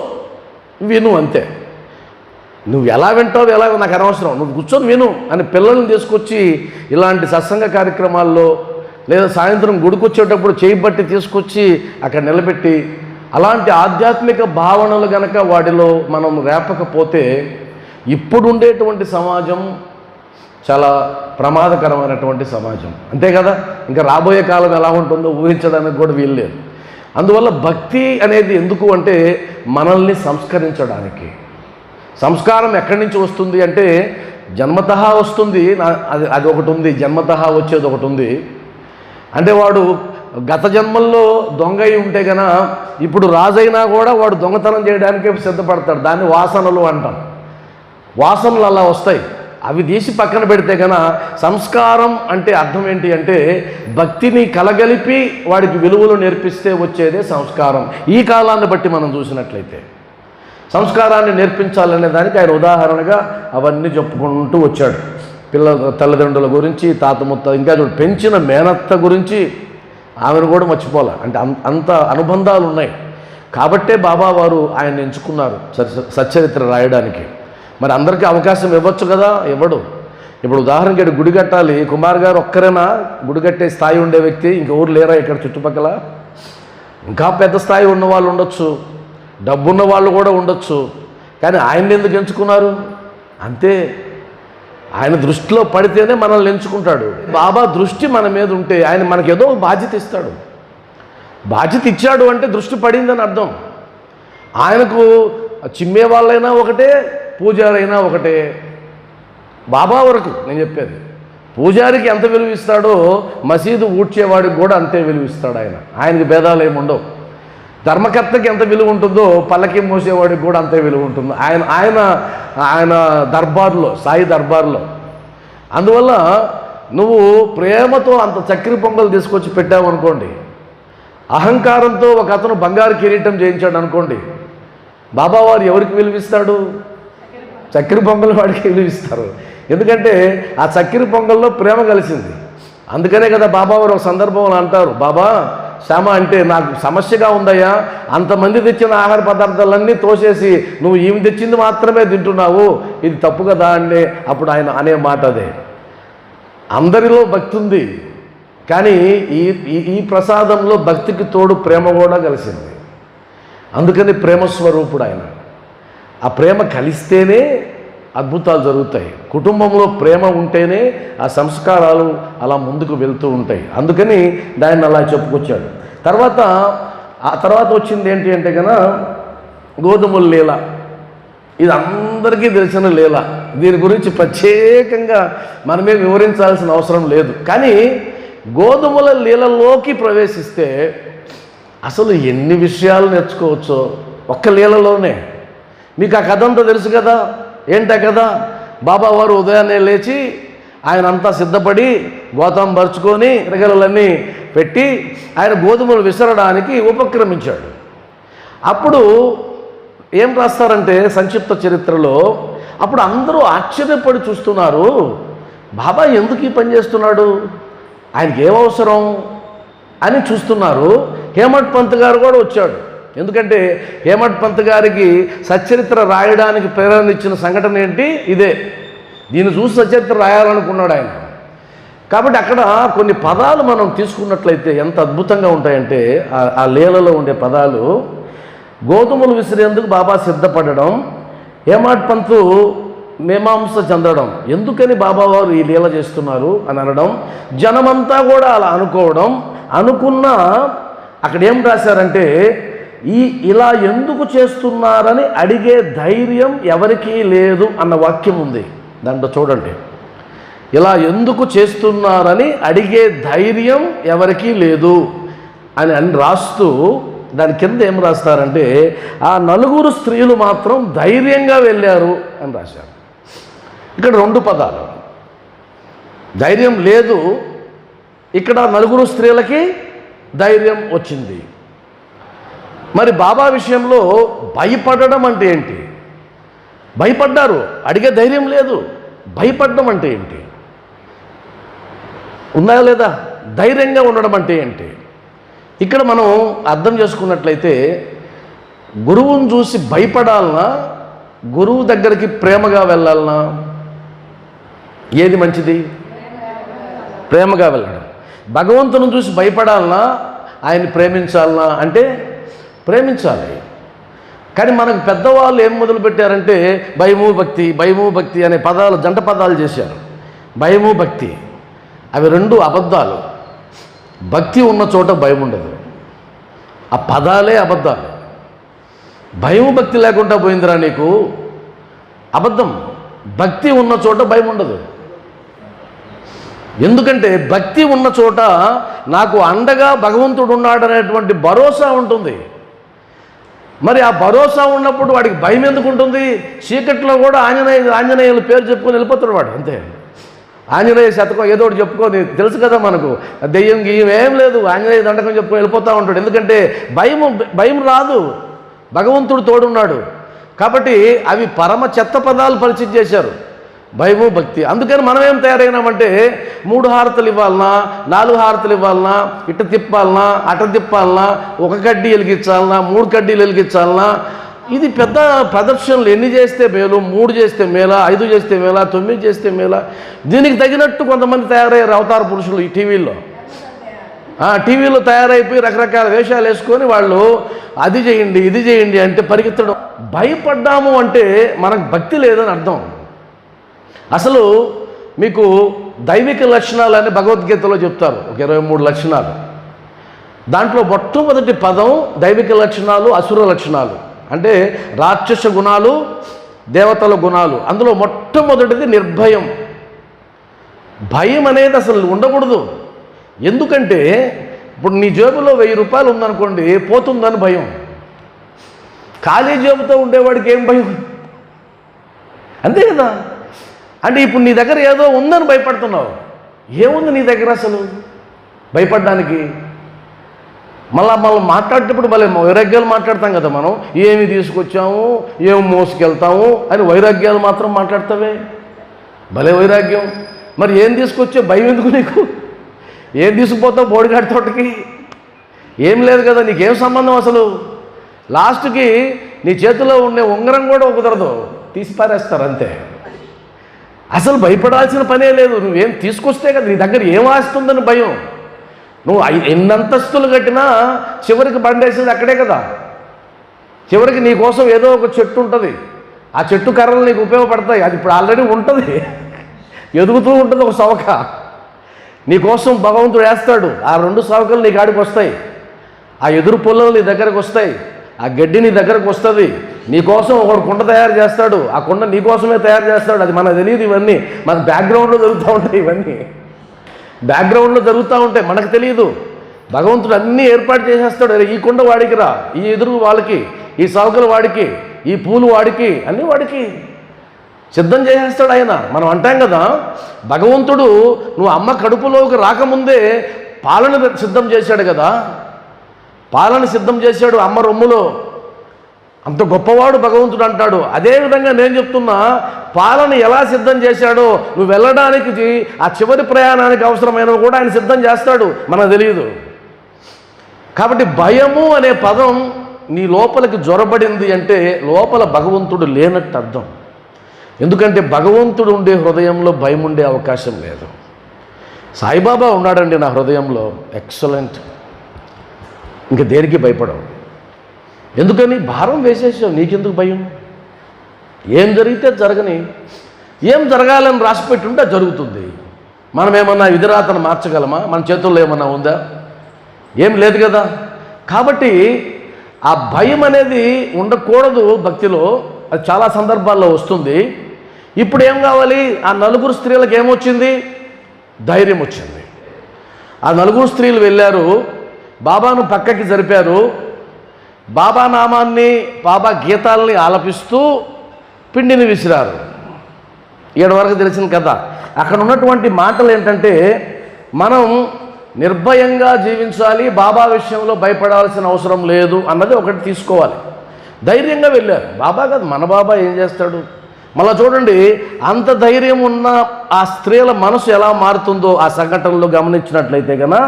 విను అంతే. నువ్వు ఎలా వింటావు ఎలా నాకు అనవసరం, నువ్వు కూర్చొని విను అని పిల్లల్ని తీసుకొచ్చి ఇలాంటి సత్సంగ కార్యక్రమాల్లో లేదా సాయంత్రం గుడికొచ్చేటప్పుడు చేయబట్టి తీసుకొచ్చి అక్కడ నిలబెట్టి అలాంటి ఆధ్యాత్మిక భావనలు గనక వాటిలో మనం రేపకపోతే ఇప్పుడుండేటువంటి సమాజం చాలా ప్రమాదకరమైనటువంటి సమాజం. అంతే కదా. ఇంకా రాబోయే కాలం ఎలా ఉంటుందో ఊహించడానికి కూడా వీల్లేదు. అందువల్ల భక్తి అనేది ఎందుకు అంటే మనల్ని సంస్కరించడానికి. సంస్కారం ఎక్కడి నుంచి వస్తుంది అంటే జన్మతః వస్తుంది. అది ఒకటి ఉంది, జన్మతః వచ్చేది ఒకటి ఉంది. అంటే వాడు గత జన్మల్లో దొంగ అయి ఉంటే కనుక ఇప్పుడు రాజైనా కూడా వాడు దొంగతనం చేయడానికే సిద్ధపడతాడు. దాన్ని వాసనలు అంటాం. వాసనలు అలా వస్తాయి. అవి తీసి పక్కన పెడితే కనుక సంస్కారం అంటే అర్థం ఏంటి అంటే భక్తిని కలగలిపి వాడికి విలువలు నేర్పిస్తే వచ్చేదే సంస్కారం. ఈ కాలాన్ని బట్టి మనం చూసినట్లయితే సంస్కారాన్ని నేర్పించాలనే దానికి ఆయన ఉదాహరణగా అవన్నీ చెప్పుకుంటూ వచ్చాడు. తల్లిదండ్రుల గురించి, తాత ముత్త, ఇంకా పెంచిన మేనత్త గురించి ఆమెను కూడా మర్చిపోలే. అంటే అంత అనుబంధాలు ఉన్నాయి. కాబట్టే బాబా వారు ఆయన ఎంచుకున్నారు సచ్చరిత్ర రాయడానికి. మరి అందరికీ అవకాశం ఇవ్వచ్చు కదా, ఇవ్వడు. ఇప్పుడు ఉదాహరణకి గుడి కట్టాలి, కుమార్ గారు ఒక్కరేనా గుడి కట్టే స్థాయి ఉండే వ్యక్తి? ఇంకెవరు లేరా ఇక్కడ చుట్టుపక్కల? ఇంకా పెద్ద స్థాయి ఉన్న వాళ్ళు ఉండొచ్చు, డబ్బున్న వాళ్ళు కూడా ఉండొచ్చు. కానీ ఆయన్ని ఎందుకు ఎంచుకున్నారు? అంతే, ఆయన దృష్టిలో పడితేనే మనల్ని ఎంచుకుంటాడు. బాబా దృష్టి మన మీద ఉంటే ఆయన మనకు ఏదో బాధ్యత ఇస్తాడు. బాధ్యత ఇచ్చాడు అంటే దృష్టి పడిందని అర్థం. ఆయనకు చిమ్మే వాళ్ళైనా ఒకటే, పూజారైనా ఒకటే. బాబా వరకు నేను చెప్పేది, పూజారికి ఎంత విలువ ఇస్తాడో మసీదు ఊడ్చేవాడికి కూడా అంతే విలువ ఇస్తాడు ఆయన. ఆయనకి భేదాలు ఏమి ఉండవు. ధర్మకర్తకి ఎంత విలువ ఉంటుందో పల్లకి మోసేవాడికి కూడా అంతే విలువ ఉంటుంది ఆయన ఆయన ఆయన దర్బార్లో, సాయి దర్బార్లో. అందువల్ల నువ్వు ప్రేమతో అంత చక్కెర పొంగలు తీసుకొచ్చి పెట్టావు అనుకోండి, అహంకారంతో ఒక అతను బంగారు కిరీటం చేయించాడు అనుకోండి, బాబావారు ఎవరికి విలువిస్తాడు? చక్కెర పొంగల్ వాడికి విలువిస్తారు. ఎందుకంటే ఆ చక్కెర పొంగల్లో ప్రేమ కలిసింది. అందుకనే కదా బాబావారు ఒక సందర్భంలో అంటారు, బాబా శ్యామ అంటే నాకు సమస్యగా ఉందయ్యా, అంతమంది తెచ్చిన ఆహార పదార్థాలన్నీ తోసేసి నువ్వు ఈమె తెచ్చింది మాత్రమే తింటున్నావు, ఇది తప్పు కదా అంటే అప్పుడు ఆయన అనే మాట అదే, అందరిలో భక్తి ఉంది కానీ ఈ ప్రసాదంలో భక్తికి తోడు ప్రేమ కూడా కలిసింది. అందుకని ప్రేమస్వరూపుడు ఆయన. ఆ ప్రేమ కలిస్తేనే అద్భుతాలు జరుగుతాయి. కుటుంబంలో ప్రేమ ఉంటేనే ఆ సంస్కారాలు అలా ముందుకు వెళ్తూ ఉంటాయి. అందుకని దాన్ని అలా చెప్పుకొచ్చాడు. ఆ తర్వాత వచ్చింది ఏంటి అంటే కనుక గోధుమల లీల. ఇది అందరికీ తెలిసిన లీల. దీని గురించి ప్రత్యేకంగా మనమే వివరించాల్సిన అవసరం లేదు. కానీ గోధుమల లీలలోకి ప్రవేశిస్తే అసలు ఎన్ని విషయాలు నేర్చుకోవచ్చో ఒక్క లీలలోనే. మీకు ఆ కథ అంతా తెలుసు కదా. ఏంటా కదా, బాబా వారు ఉదయాన్నే లేచి ఆయన అంతా సిద్ధపడి గోతం పరుచుకొని ఎరగలన్నీ పెట్టి ఆయన గోధుమలు విసరడానికి ఉపక్రమించాడు. అప్పుడు ఏం రాస్తారంటే సంక్షిప్త చరిత్రలో, అప్పుడు అందరూ ఆశ్చర్యపడి చూస్తున్నారు, బాబా ఎందుకు ఈ పని చేస్తున్నాడు, ఆయనకి ఏం అవసరం అని చూస్తున్నారు. హేమట్ పంత్ గారు కూడా వచ్చాడు. ఎందుకంటే హేమట్ పంత్ గారికి సచ్చరిత్ర రాయడానికి ప్రేరణ ఇచ్చిన సంఘటన ఏంటి, ఇదే. దీన్ని చూసి సచ్చరిత్ర రాయాలనుకున్నాడు ఆయన. కాబట్టి అక్కడ కొన్ని పదాలు మనం తీసుకున్నట్లయితే ఎంత అద్భుతంగా ఉంటాయంటే ఆ లీలలో ఉండే పదాలు. గోధుమలు విసిరేందుకు బాబా సిద్ధపడడం, హేమట్ పంతు మీమాంస చెందడం, ఎందుకని బాబావారు ఈ లీల చేస్తున్నారు అని అనడం, జనమంతా కూడా అలా అనుకోవడం, అనుకున్నా అక్కడ ఏం రాశారంటే ఇలా ఎందుకు చేస్తున్నారని అడిగే ధైర్యం ఎవరికీ లేదు అన్న వాక్యం ఉంది దాంట్లో చూడండి. ఇలా ఎందుకు చేస్తున్నారని అడిగే ధైర్యం ఎవరికీ లేదు అని రాస్తూ దాని కింద ఏం రాస్తారంటే ఆ 4 స్త్రీలు మాత్రం ధైర్యంగా వెళ్ళారు అని రాశారు. ఇక్కడ 2 పదాలు, ధైర్యం లేదు, ఇక్కడ 4 స్త్రీలకి ధైర్యం వచ్చింది. మరి బాబా విషయంలో భయపడడం అంటే ఏంటి? భయపడ్డారు, అడిగే ధైర్యం లేదు. భయపడడం అంటే ఏంటి? ఉందా లేదా? ధైర్యంగా ఉండడం అంటే ఏంటి? ఇక్కడ మనం అర్థం చేసుకున్నట్లయితే గురువుని చూసి భయపడాలనా, గురువు దగ్గరికి ప్రేమగా వెళ్ళాలనా? ఏది మంచిది? ప్రేమగా వెళ్ళడం. భగవంతుని చూసి భయపడాలనా, ఆయన్ని ప్రేమించాలనా? అంటే ప్రేమించాలి. కానీ మనకు పెద్దవాళ్ళు ఏం మొదలుపెట్టారంటే భయము భక్తి అనే పదాలు, జంట పదాలు చేశారు. భయము భక్తి అవి 2 అబద్ధాలు. భక్తి ఉన్న చోట భయం ఉండదు, ఆ పదాలే అబద్ధాలు. భయము భక్తి లేకుండా పోయిందిరా నీకు, అబద్ధం. భక్తి ఉన్న చోట భయం ఉండదు. ఎందుకంటే భక్తి ఉన్న చోట నాకు అండగా భగవంతుడు ఉన్నాడనేటువంటి భరోసా ఉంటుంది. మరి ఆ భరోసా ఉన్నప్పుడు వాడికి భయం ఎందుకు ఉంటుంది? చీకట్లో కూడా ఆంజనేయుల పేరు చెప్పుకొని వెళ్ళిపోతాడు వాడు, అంతే. ఆంజనేయ శతకం ఏదో ఒకటి చెప్పుకొని, తెలుసు కదా మనకు, దెయ్యం గియ్యం ఏం లేదు, ఆంజనేయ దండకం చెప్పుకొని వెళ్ళిపోతూ ఉంటాడు. ఎందుకంటే భయం రాదు, భగవంతుడు తోడున్నాడు. కాబట్టి అవి పరమ చెత్త పదాలు పరిచయం చేశారు, భయము భక్తి. అందుకని మనం ఏం తయారైనామంటే 3 హారతలు ఇవ్వాలన్నా, 4 హారతలు ఇవ్వాలన్నా, ఇట్ట తిప్పాలన్నా, అట తిప్పాలన్నా, 1 కడ్డీ వెలిగించాలన్నా, 3 కడ్డీలు వెలిగించాలన్నా, ఇది పెద్ద ప్రదర్శనలు. ఎన్ని చేస్తే మేలు? 3 చేస్తే మేలా, 5 చేస్తే మేలా, 9 చేస్తే మేలా? దీనికి తగినట్టు కొంతమంది తయారయ్యారు అవతార పురుషులు ఈ టీవీలో తయారైపోయి రకరకాల వేషాలు వేసుకొని వాళ్ళు అది చేయండి ఇది చేయండి అంటే పరిగెత్తడం. భయపడ్డాము అంటే మనకు భక్తి లేదని అర్థం. అసలు మీకు దైవిక లక్షణాలు అని భగవద్గీతలో చెప్తారు, ఒక 23 లక్షణాలు. దాంట్లో మొట్టమొదటి పదం దైవిక లక్షణాలు, అసుర లక్షణాలు, అంటే రాక్షస గుణాలు, దేవతల గుణాలు. అందులో మొట్టమొదటిది నిర్భయం. భయం అనేది అసలు ఉండకూడదు. ఎందుకంటే ఇప్పుడు నీ జేబులో 1000 రూపాయలు ఉందనుకోండి, పోతుందని భయం. ఖాళీ జేబుతో ఉండేవాడికి ఏం భయం? అంతే కదా. అంటే ఇప్పుడు నీ దగ్గర ఏదో ఉందని భయపడుతున్నావు. ఏముంది నీ దగ్గర అసలు భయపడడానికి? మళ్ళీ మాట్లాడేటప్పుడు మళ్ళీ వైరాగ్యాలు మాట్లాడతాం కదా మనం. ఏమి తీసుకొచ్చాము, ఏమి మోసుకెళ్తాము అని వైరాగ్యాలు మాత్రం మాట్లాడతావే, భలే వైరాగ్యం. మరి ఏం తీసుకొచ్చావు? భయం ఎందుకు నీకు? ఏం తీసుకుపోతావు బోడిగాడి తోటకి? ఏం లేదు కదా, నీకేం సంబంధం అసలు. లాస్ట్కి నీ చేతిలో ఉండే ఉంగరం కూడా కుదరదు, తీసి పారేస్తారు అంతే. అసలు భయపడాల్సిన పనే లేదు. నువ్వేం తీసుకొస్తే కదా, నీ దగ్గర ఏం ఆస్తుందని భయం. నువ్వు ఎన్ని అంతస్తులు కట్టినా చివరికి బండేసేది అక్కడే కదా. చివరికి నీ కోసం ఏదో ఒక చెట్టు ఉంటుంది, ఆ చెట్టు కర్రలు నీకు ఉపయోగపడతాయి. అది ఇప్పుడు ఆల్రెడీ ఉంటుంది, ఎదుగుతూ ఉంటుంది ఒక సవక. నీకోసం భగవంతుడు వేస్తాడు, ఆ 2 సవకలు నీ కాడికి వస్తాయి, ఆ ఎదురు పొల్లలు నీ దగ్గరకు వస్తాయి, ఆ గడ్డి నీ దగ్గరకు వస్తుంది. నీకోసం ఒకడు కుండ తయారు చేస్తాడు, ఆ కుండ నీకోసమే తయారు చేస్తాడు. అది మనకు తెలియదు. ఇవన్నీ మన బ్యాక్గ్రౌండ్లో జరుగుతూ ఉంటాయి. ఇవన్నీ బ్యాక్గ్రౌండ్లో జరుగుతూ ఉంటాయి, మనకు తెలియదు. భగవంతుడు అన్నీ ఏర్పాటు చేసేస్తాడు. ఈ కుండ వాడికి రా, ఈ ఎదురు వాళ్ళకి, ఈ సవకలు వాడికి, ఈ పూలు వాడికి, అన్నీ వాడికి సిద్ధం చేసేస్తాడు ఆయన. మనం అంటాం కదా, భగవంతుడు నువ్వు అమ్మ కడుపులోకి రాకముందే పాలన సిద్ధం చేశాడు కదా, పాలన సిద్ధం చేశాడు అమ్మ రొమ్ములో. అంత గొప్పవాడు భగవంతుడు అంటాడు. అదేవిధంగా నేను చెప్తున్నా, పాలన ఎలా సిద్ధం చేశాడో నువ్వు వెళ్ళడానికి, ఆ చివరి ప్రయాణానికి అవసరమైనవి కూడా ఆయన సిద్ధం చేస్తాడు, మనకు తెలియదు. కాబట్టి భయము అనే పదం నీ లోపలికి జ్వరబడింది అంటే లోపల భగవంతుడు లేనట్టు అర్థం. ఎందుకంటే భగవంతుడు ఉండే హృదయంలో భయం ఉండే అవకాశం లేదు. సాయిబాబా ఉన్నాడండి నా హృదయంలో, ఎక్సలెంట్. ఇంక దేనికి భయపడవు. ఎందుకని? భారం వేసేసావు. నీకెందుకు భయం? ఏం జరిగితే జరగని, ఏం జరగాలని రాసిపెట్టుంటే జరుగుతుంది. మనం ఏమన్నా విధిరాతను మార్చగలమా? మన చేతుల్లో ఏమన్నా ఉందా? ఏం లేదు కదా. కాబట్టి ఆ భయం అనేది ఉండకూడదు భక్తిలో. అది చాలా సందర్భాల్లో వస్తుంది. ఇప్పుడు ఏం కావాలి? ఆ 4 స్త్రీలకు ఏమొచ్చింది? ధైర్యం వచ్చింది. ఆ 4 స్త్రీలు వెళ్ళారు, బాబాను పక్కకి జరిపారు, బాబా నామాన్ని, బాబా గీతాలని ఆలపిస్తూ పిండిని విసిరారు. 7 వరకు తెలిసిన కథ. అక్కడ ఉన్నటువంటి మాటలు ఏంటంటే, మనం నిర్భయంగా జీవించాలి, బాబా విషయంలో భయపడాల్సిన అవసరం లేదు అన్నది ఒకటి తీసుకోవాలి. ధైర్యంగా వెళ్ళారు. బాబా కాదు, మన బాబా ఏం చేస్తాడు? మళ్ళీ చూడండి, అంత ధైర్యం ఉన్న ఆ స్త్రీల మనసు ఎలా మారుతుందో ఆ సంఘటనలో గమనించినట్లయితే కన్నా,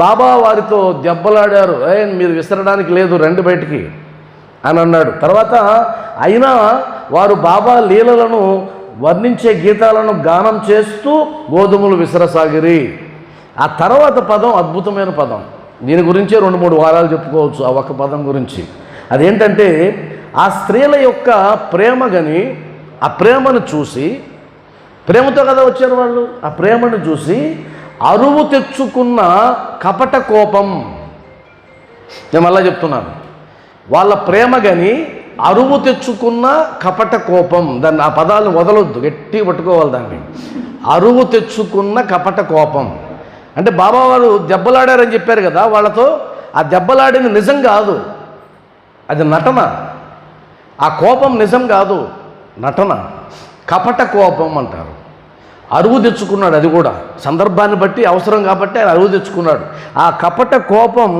బాబా వారితో దెబ్బలాడారు. మీరు విసరడానికి లేదు, రండి బయటికి అని అన్నాడు. తర్వాత అయినా వారు బాబా లీలలను వర్ణించే గీతాలను గానం చేస్తూ గోధుమలు విసరసాగిరి. ఆ తర్వాత పదం అద్భుతమైన పదం. దీని గురించే 2-3 వారాలు చెప్పుకోవచ్చు ఆ ఒక్క పదం గురించి. అదేంటంటే, ఆ స్త్రీల యొక్క ప్రేమ గని, ఆ ప్రేమను చూసి, ప్రేమతో కదా వచ్చారు వాళ్ళు, ఆ ప్రేమను చూసి అరువు తెచ్చుకున్న కపట కోపం. నేను మళ్ళా చెప్తున్నాను, వాళ్ళ ప్రేమ గని అరువు తెచ్చుకున్న కపట కోపం. దాన్ని, ఆ పదాలను వదలొద్దు, గట్టిగా పట్టుకోవాలి దాన్ని. అరువు తెచ్చుకున్న కపట కోపం అంటే బాబా వారు దెబ్బలాడారని చెప్పారు కదా, వాళ్ళతో ఆ దెబ్బలాడింది నిజం కాదు, అది నటన. ఆ కోపం నిజం కాదు, నటన. కపట కోపం అంటారు. అరువు తెచ్చుకున్నాడు, అది కూడా సందర్భాన్ని బట్టి, అవసరం కాబట్టి ఆయన అరువు తెచ్చుకున్నాడు. ఆ కపట కోపం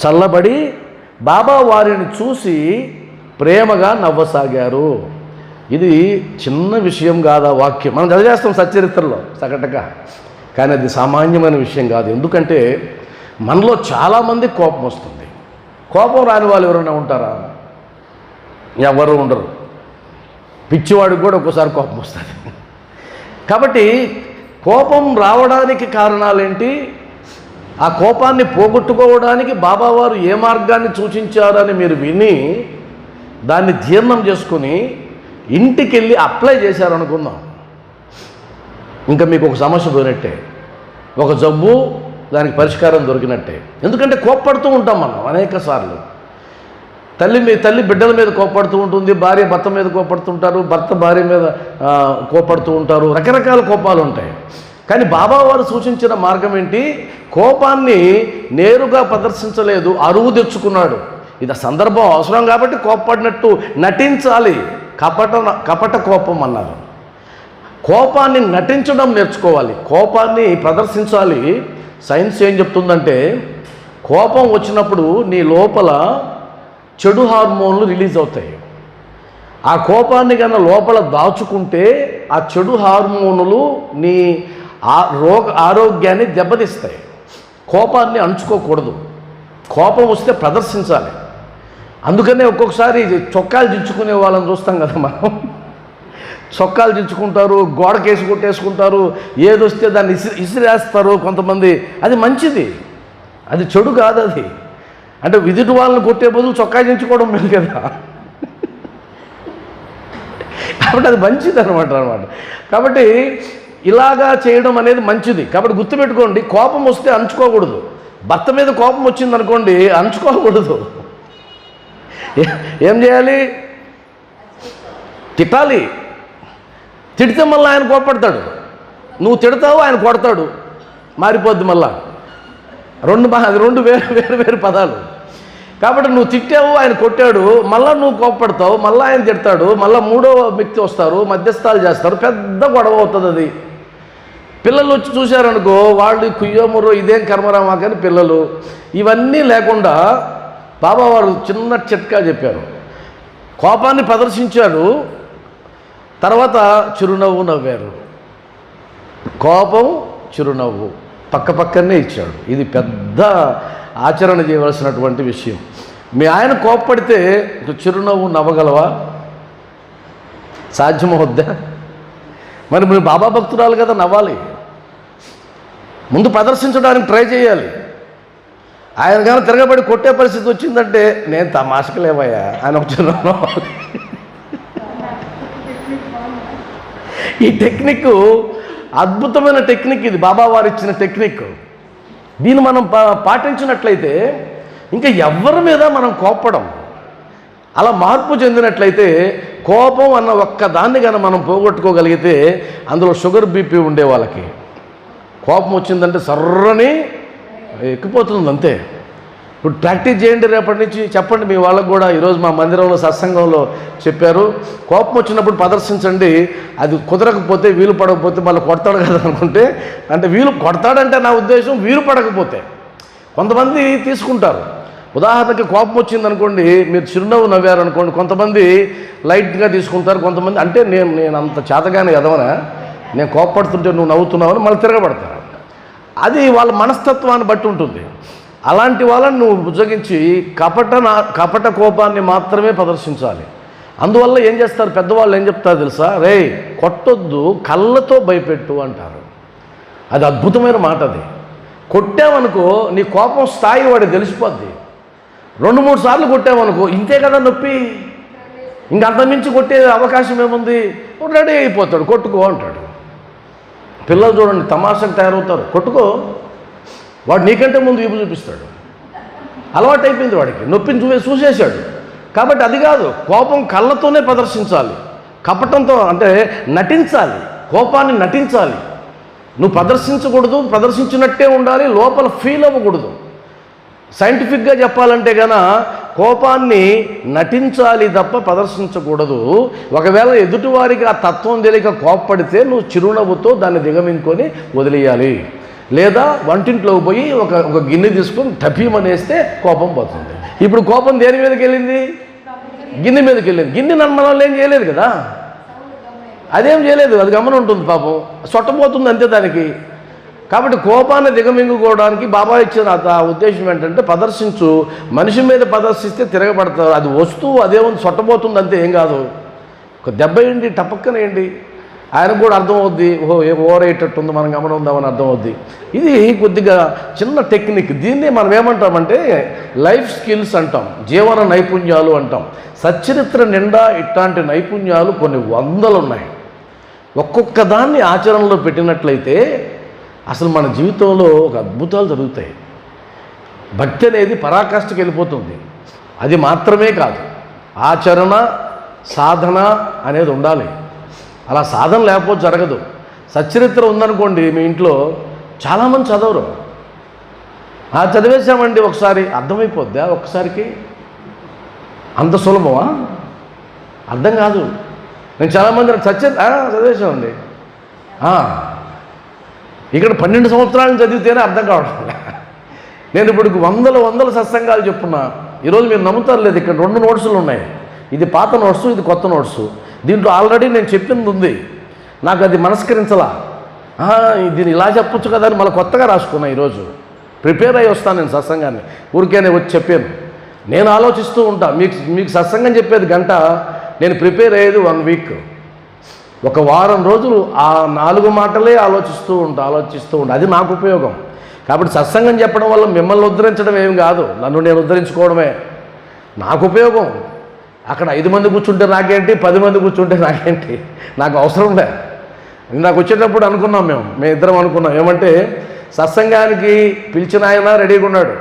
చల్లబడి బాబా వారిని చూసి ప్రేమగా నవ్వసాగారు. ఇది చిన్న విషయం కాదు. ఆ వాక్యం మనం చదివేస్తాం సచ్చరిత్రలో సగటుగా, కానీ అది సామాన్యమైన విషయం కాదు. ఎందుకంటే మనలో చాలామంది కోపం వస్తుంది. కోపం రాని వాళ్ళు ఎవరైనా ఉంటారా? ఎవరు ఉండరు. పిచ్చివాడికి కూడా ఒక్కోసారి కోపం వస్తుంది. కాబట్టి కోపం రావడానికి కారణాలేంటి? ఆ కోపాన్ని పోగొట్టుకోవడానికి బాబావారు ఏ మార్గాన్ని సూచించారని మీరు విని దాన్ని జీర్ణం చేసుకుని ఇంటికి వెళ్ళి అప్లై చేశారనుకుందాం, ఇంకా మీకు ఒక సమస్య పోయినట్టే, ఒక జబ్బు దానికి పరిష్కారం దొరికినట్టే. ఎందుకంటే కోప్పడుతూ ఉంటాం మనం అనేక సార్లు. తల్లి బిడ్డల మీద కోప్పడుతూ ఉంటుంది, భార్య భర్త మీద కోప్పడుతుంటారు, భర్త భార్య మీద కోప్పడుతూ ఉంటారు, రకరకాల కోపాలు ఉంటాయి. కానీ బాబా వారు సూచించిన మార్గం ఏంటి? కోపాన్ని నేరుగా ప్రదర్శించలేదు, అరువు తెచ్చుకున్నాడు. ఇది సందర్భం అవసరం కాబట్టి కోప్పడినట్టు నటించాలి. కపట కోపం అన్నారు. కోపాన్ని నటించడం నేర్చుకోవాలి, కోపాన్ని ప్రదర్శించాలి. సైన్స్ ఏం చెప్తుందంటే, కోపం వచ్చినప్పుడు నీ లోపల చెడు హార్మోన్లు రిలీజ్ అవుతాయి. ఆ కోపాన్ని కన్నా లోపల దాచుకుంటే ఆ చెడు హార్మోనులు నీ ఆరోగ్యాన్ని దెబ్బతీస్తాయి. కోపాన్ని అణుచుకోకూడదు. కోపం వస్తే ప్రదర్శించాలి. అందుకనే ఒక్కొక్కసారి చొక్కాలు దించుకునే వాళ్ళని చూస్తాం కదా మనం. చొక్కాలు దించుకుంటారు, గోడకేసి కొట్టేసుకుంటారు, ఏదొస్తే దాన్ని ఇసిరేస్తారు కొంతమంది. అది మంచిది, అది చెడు కాదు. అది అంటే విదుటి వాళ్ళని కొట్టే బదులు చొక్కా దించుకోవడం మేలు కదా. కాబట్టి అది మంచిది అనమాట. కాబట్టి ఇలాగా చేయడం అనేది మంచిది. కాబట్టి గుర్తుపెట్టుకోండి, కోపం వస్తే అణుచుకోకూడదు. భర్త మీద కోపం వచ్చిందనుకోండి, అణుచుకోకూడదు. ఏం చేయాలి? తిట్టాలి. తిడితే మళ్ళీ ఆయన కోపడతాడు, నువ్వు తిడతావు, ఆయన కొడతాడు, మారిపోద్ది మళ్ళా. అది రెండు వేరు పదాలు. కాబట్టి నువ్వు తిట్టావు, ఆయన కొట్టాడు, మళ్ళీ నువ్వు కోపడతావు, మళ్ళీ ఆయన తిడతాడు, మళ్ళీ మూడో వ్యక్తి వస్తారు, మధ్యస్థాలు చేస్తారు, పెద్ద గొడవ అవుతుంది. అది పిల్లలు వచ్చి చూశారనుకో, వాళ్ళు కుయ్యోముర్రో ఇదేం కర్మరామా కానీ పిల్లలు. ఇవన్నీ లేకుండా బాబావారు చిన్న చిట్కా చెప్పారు. కోపాన్ని ప్రదర్శించాడు, తర్వాత చిరునవ్వు నవ్వారు. కోపం, చిరునవ్వు పక్కనే ఇచ్చాడు. ఇది పెద్ద ఆచరణ చేయవలసినటువంటి విషయం. మీ ఆయన కోప్పడితే చిరునవ్వు నవ్వగలవా? సాధ్యమవుద్దా? మరి మీరు బాబా భక్తురాలు కదా, నవ్వాలి. ముందు ప్రదర్శించడానికి ట్రై చేయాలి. ఆయన కానీ తిరగబడి కొట్టే పరిస్థితి వచ్చిందంటే, నేను తమాషకలేవయ్యా ఆయన ఒక చిరునవ్వు. ఈ టెక్నిక్ అద్భుతమైన టెక్నిక్. ఇది బాబా వారు ఇచ్చిన టెక్నిక్. దీన్ని మనం పాటించినట్లయితే ఇంకా ఎవరి మీద మనం కోప్పడం. అలా మార్పు చెందినట్లయితే కోపం అన్న ఒక్క దాన్ని కనుక మనం పోగొట్టుకోగలిగితే, అందులో షుగర్ బీపీ ఉండే వాళ్ళకి కోపం వచ్చిందంటే సర్రని ఎక్కిపోతుంది అంతే. ఇప్పుడు ప్రాక్టీస్ చేయండి, రేపటి నుంచి చెప్పండి మీ వాళ్ళకు కూడా. ఈరోజు మా మందిరంలో సత్సంగంలో చెప్పారు, కోపం వచ్చినప్పుడు ప్రదర్శించండి. అది కుదరకపోతే, వీలు పడకపోతే మళ్ళీ కొడతాడు కదా అనుకుంటే, అంటే వీలు కొడతాడంటే నా ఉద్దేశం వీలు పడకపోతే. కొంతమంది తీసుకుంటారు. ఉదాహరణకి కోపం వచ్చిందనుకోండి, మీరు చిరునవ్వు నవ్వారు అనుకోండి, కొంతమంది లైట్గా తీసుకుంటారు. కొంతమంది అంటే నేను అంత చేతగానే ఎదవనా, నేను కోపపడుతుంటే నువ్వు నవ్వుతున్నావని మళ్ళీ తిరగబడతారు. అది వాళ్ళ మనస్తత్వాన్ని బట్టి ఉంటుంది. అలాంటి వాళ్ళని నువ్వు బుజ్జగించి కపట కోపాన్ని మాత్రమే ప్రదర్శించాలి. అందువల్ల ఏం చేస్తారు పెద్దవాళ్ళు, ఏం చెప్తారు తెలుసా? రే కొట్టొద్దు, కళ్ళతో భయపెట్టు అంటారు. అది అద్భుతమైన మాట. అది కొట్టామనుకో, నీ కోపం స్థాయి వాడికి తెలిసిపోద్ది. 2-3 సార్లు కొట్టామనుకో, ఇంతే కదా నొప్పి, ఇంకంతమించి కొట్టే అవకాశం ఏముంది? రెడీ అయిపోతాడు, కొట్టుకో అంటాడు. పిల్లలు చూడండి, తమాషకు తయారవుతారు. కొట్టుకో, వాడు నీకంటే ముందు వీపు చూపిస్తాడు. అలవాటు అయిపోయింది వాడికి, నొప్పిని చూసేశాడు. కాబట్టి అది కాదు, కోపం కళ్ళతోనే ప్రదర్శించాలి. కపటంతో అంటే నటించాలి, కోపాన్ని నటించాలి. నువ్వు ప్రదర్శించకూడదు, ప్రదర్శించినట్టే ఉండాలి, లోపల ఫీల్ అవ్వకూడదు. సైంటిఫిక్గా చెప్పాలంటే గన కోపాన్ని నటించాలి తప్ప ప్రదర్శించకూడదు. ఒకవేళ ఎదుటివారికి ఆ తత్వం తెలియక కోప్పడితే నువ్వు చిరునవ్వుతో దాన్ని దిగమించుకొని వదిలేయాలి. లేదా వంటింట్లోకి పోయి ఒక గిన్నె తీసుకొని టపీమనేస్తే కోపం పోతుంది. ఇప్పుడు కోపం దేని మీదకి వెళ్ళింది? గిన్నె మీదకి వెళ్ళింది. గిన్నె మన వాళ్ళు ఏం చేయలేదు కదా, అదేం చేయలేదు, అది గమనం ఉంటుంది. పాపం సొట్టపోతుంది అంతే దానికి. కాబట్టి కోపాన్ని దిగమింగుకోవడానికి బాబా ఇచ్చిన ఉద్దేశం ఏంటంటే, ప్రదర్శించు. మనిషి మీద ప్రదర్శిస్తే తిరగబడతారు. అది వస్తువు అదేముంది, సొట్టపోతుంది అంతే, ఏం కాదు. ఒక దెబ్బ ఏంటి, టపక్కనేయండి, ఆయనకు కూడా అర్థమవుద్ది. ఓహో ఓవర్ అయ్యేటట్టుంది, మనం గమనం ఉందామని అర్థమవుద్ది. ఇది కొద్దిగా చిన్న టెక్నిక్. దీన్ని మనం ఏమంటామంటే లైఫ్ స్కిల్స్ అంటాం, జీవన నైపుణ్యాలు అంటాం. సచ్చరిత్ర నిండా ఇట్లాంటి నైపుణ్యాలు కొన్ని వందలు ఉన్నాయి. ఒక్కొక్క దాన్ని ఆచరణలో పెట్టినట్లయితే అసలు మన జీవితంలో ఒక అద్భుతాలు జరుగుతాయి. భక్తి అనేది పరాకాష్ఠకి వెళ్ళిపోతుంది. అది మాత్రమే కాదు, ఆచరణ, సాధన అనేది ఉండాలి. అలా సాధన లేకపోతే జరగదు. సచ్చరిత్ర ఉందనుకోండి మీ ఇంట్లో, చాలామంది చదవరు. చదివేశామండి ఒకసారి, అర్థమైపోద్దా ఒక్కసారికి? అంత సులభమా? అర్థం కాదు. నేను చాలామంది చదివేశామండి, ఇక్కడ 12 సంవత్సరాలను చదివితేనే అర్థం కావడం. నేను ఇప్పుడు వందల సత్సంగాలు చెప్పున్నా. ఈరోజు మీరు నమ్ముతారు లేదు, ఇక్కడ 2 నోట్సులు ఉన్నాయి. ఇది పాత నోట్సు, ఇది కొత్త నోట్సు. దీంట్లో ఆల్రెడీ నేను చెప్పింది ఉంది, నాకు అది మనస్కరించలా. దీన్ని ఇలా చెప్పొచ్చు కదా అని మళ్ళీ కొత్తగా రాసుకున్నా ఈరోజు. ప్రిపేర్ అయ్యి వస్తాను నేను సత్సంగాన్ని. ఊరికేనే వచ్చి చెప్పాను. నేను ఆలోచిస్తూ ఉంటా. మీకు సత్సంగం చెప్పేది గంట, నేను ప్రిపేర్ అయ్యేది 1 వీక్. ఒక వారం రోజులు ఆ 4 మాటలే ఆలోచిస్తూ ఉంటా. అది నాకు ఉపయోగం. కాబట్టి సత్సంగం చెప్పడం వల్ల మిమ్మల్ని ఉద్ధరించడం ఏం కాదు, నన్ను నేను ఉద్ధరించుకోవడమే నాకు ఉపయోగం. అక్కడ 5 మంది కూర్చుంటే నాకేంటి, 10 మంది కూర్చుంటే నాకేంటి, నాకు అవసరం లే. నాకు వచ్చేటప్పుడు అనుకున్నాం, మేము ఇద్దరం అనుకున్నాం ఏమంటే, సత్సంగానికి పిలిచిన ఆయన రెడీగా ఉన్నాడు,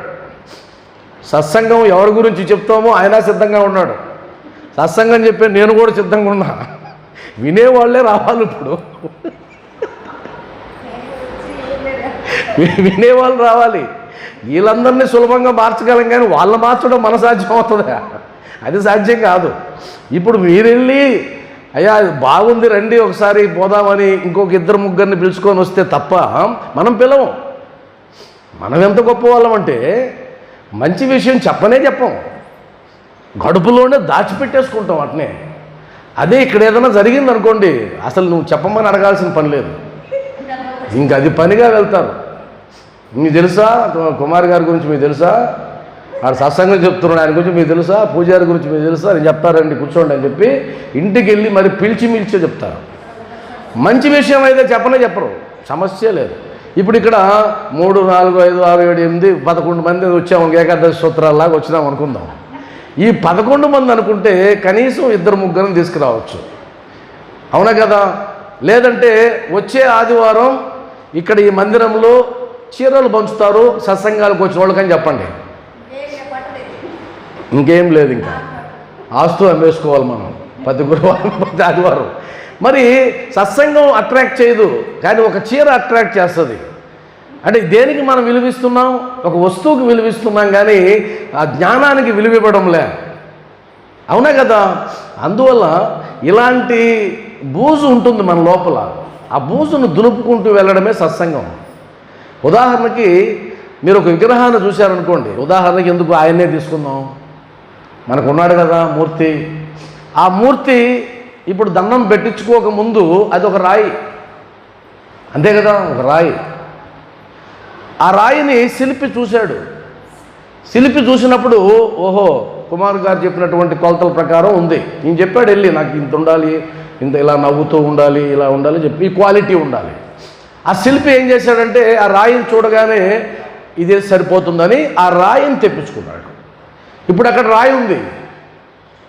సత్సంగం ఎవరి గురించి చెప్తామో ఆయన సిద్ధంగా ఉన్నాడు, సత్సంగం చెప్పే నేను కూడా సిద్ధంగా ఉన్నా. వినేవాళ్లే రావాలి. ఇప్పుడు వినేవాళ్ళు రావాలి. వీళ్ళందరినీ సులభంగా మార్చగలం, కానీ వాళ్ళ మార్చడం మన సాధ్యం అవుతుందా? అది సాధ్యం కాదు. ఇప్పుడు మీరెళ్ళి అయ్యా బాగుంది రండి ఒకసారి పోదామని ఇంకొక 2-3 పిలుచుకొని వస్తే తప్ప మనం పిలవం. మనం ఎంత గొప్ప వాళ్ళం అంటే మంచి విషయం చెప్పం, గడుపులోనే దాచిపెట్టేసుకుంటాం అట్నే. అదే ఇక్కడ ఏదైనా జరిగింది అనుకోండి, అసలు నువ్వు చెప్పమని అడగాల్సిన పని లేదు, ఇంక అది పనిగా వెళ్తారు. మీకు తెలుసా కుమార్ గారి గురించి, మీకు తెలుసా వాడు సత్సంగం చెప్తున్నాడు, ఆయన గురించి మీకు తెలుసా, పూజారి గురించి మీకు తెలుసా, నేను చెప్తారండి కూర్చోండి అని చెప్పి ఇంటికి వెళ్ళి మరి పిలిచే చెప్తారు. మంచి విషయం అయితే చెప్పరు, సమస్య లేదు. ఇప్పుడు ఇక్కడ 3, 4, 5, 6, 7, 8, 11 మంది వచ్చాము, ఏకాదశి సూత్రాల్లాగా వచ్చినాం అనుకుందాం. ఈ 11 మంది అనుకుంటే కనీసం 2-3 తీసుకురావచ్చు, అవునా కదా? లేదంటే వచ్చే ఆదివారం ఇక్కడ ఈ మందిరంలో చీరలు పంచుతారు సత్సంగాలకు వచ్చిన వాళ్ళకని చెప్పండి. ఇంకేం లేదు, ఇంకా ఆస్తు అమ్మేసుకోవాలి మనం ప్రతి గురువారం ప్రతి ఆదివారం. మరి సత్సంగం అట్రాక్ట్ చేయదు, కానీ ఒక చీర అట్రాక్ట్ చేస్తుంది. అంటే దేనికి మనం విలువిస్తున్నాం? ఒక వస్తువుకి విలువిస్తున్నాం, కానీ ఆ జ్ఞానానికి విలువివ్వడంలే, అవునా కదా? అందువల్ల ఇలాంటి బూజు ఉంటుంది మన లోపల, ఆ బూజును దులుపుకుంటూ వెళ్ళడమే సత్సంగం. ఉదాహరణకి మీరు ఒక విగ్రహాన్ని చూశారనుకోండి, ఉదాహరణకి ఎందుకు ఆయన్నే తీసుకుందాం, మనకు ఉన్నాడు కదా మూర్తి. ఆ మూర్తి ఇప్పుడు దండం పెట్టించుకోకముందు అది ఒక రాయి, అంతే కదా, ఒక రాయి. ఆ రాయిని శిల్పి చూశాడు. శిల్పి చూసినప్పుడు ఓహో కుమార్ గారు చెప్పినటువంటి కొలతల ప్రకారం ఉంది, నేను చెప్పాడు వెళ్ళి నాకు ఇంత ఉండాలి, ఇంత ఇలా నవ్వుతూ ఉండాలి, ఇలా ఉండాలి చెప్పి ఈ క్వాలిటీ ఉండాలి. ఆ శిల్పి ఏం చేశాడంటే ఆ రాయిని చూడగానే ఇదే సరిపోతుందని ఆ రాయిని తెప్పించుకున్నాడు. ఇప్పుడు అక్కడ రాయి ఉంది,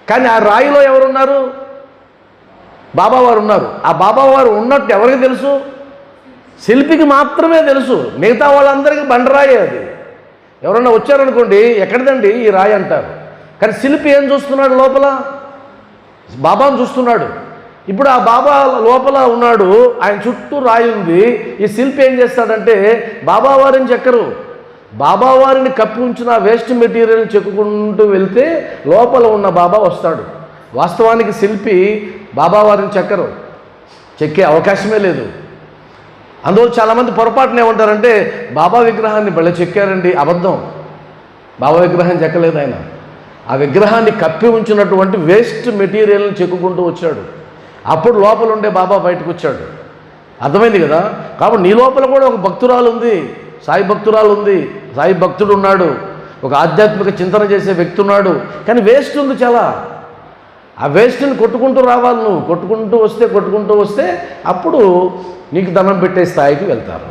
కానీ ఆ రాయిలో ఎవరున్నారు? బాబావారు ఉన్నారు. ఆ బాబావారు ఉన్నట్టు ఎవరికి తెలుసు? శిల్పికి మాత్రమే తెలుసు, మిగతా వాళ్ళందరికీ బండరాయి అది. ఎవరన్నా వచ్చారనుకోండి ఎక్కడిదండి ఈ రాయి అంటారు, కానీ శిల్పి ఏం చూస్తున్నాడు? లోపల బాబాను చూస్తున్నాడు. ఇప్పుడు ఆ బాబా లోపల ఉన్నాడు, ఆయన చుట్టూ రాయి ఉంది. ఈ శిల్పి ఏం చేస్తాడంటే బాబావారిని చెక్కరు, బాబావారిని కప్పి ఉంచిన వేస్ట్ మెటీరియల్ని చెక్కుకుంటూ వెళ్తే లోపల ఉన్న బాబా వస్తాడు. వాస్తవానికి శిల్పి బాబావారిని చెక్కే అవకాశమే లేదు. అందువల్ల చాలామంది పొరపాటున ఏమంటారంటే బాబా విగ్రహాన్ని భలే చెక్కారండి, అబద్ధం. బాబా విగ్రహం చెక్కలేదు ఆయన, ఆ విగ్రహాన్ని కప్పి ఉంచినటువంటి వేస్ట్ మెటీరియల్ని చెక్కుకుంటూ వచ్చాడు. అప్పుడు లోపల ఉండే బాబా బయటకు వచ్చాడు. అర్థమైంది కదా? కాబట్టి నీ లోపల కూడా ఒక భక్తురాలు ఉంది, సాయి భక్తురాలు ఉంది, సాయి భక్తుడు ఉన్నాడు, ఒక ఆధ్యాత్మిక చింతన చేసే వ్యక్తి ఉన్నాడు, కానీ వేస్ట్ ఉంది చాలా. ఆ వేస్ట్ని కొట్టుకుంటూ రావాలి నువ్వు, కొట్టుకుంటూ వస్తే అప్పుడు నీకు దండం పెట్టే స్థాయికి వెళ్తారు.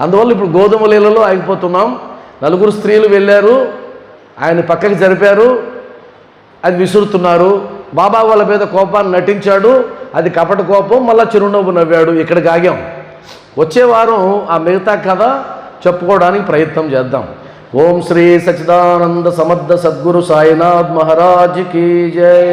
అందువల్ల ఇప్పుడు గోధుమ లీలలో ఆగిపోతున్నాం. 4 స్త్రీలు వెళ్ళారు, ఆయన పక్కకి జరిపారు, అది విసురుతున్నారు. బాబా వాళ్ళ మీద కోపాన్ని నటించాడు, అది కపట కోపం, మళ్ళీ చిరునవ్వు నవ్వాడు. ఇక్కడికి ఆగాం. వచ్చే వారం ఆ మిగతా కథ చెప్పుకోవడానికి ప్రయత్నం చేద్దాం. ఓం శ్రీ సచ్చిదానంద సమర్థ సద్గురు సాయినాథ్ మహారాజ్ కీ జై.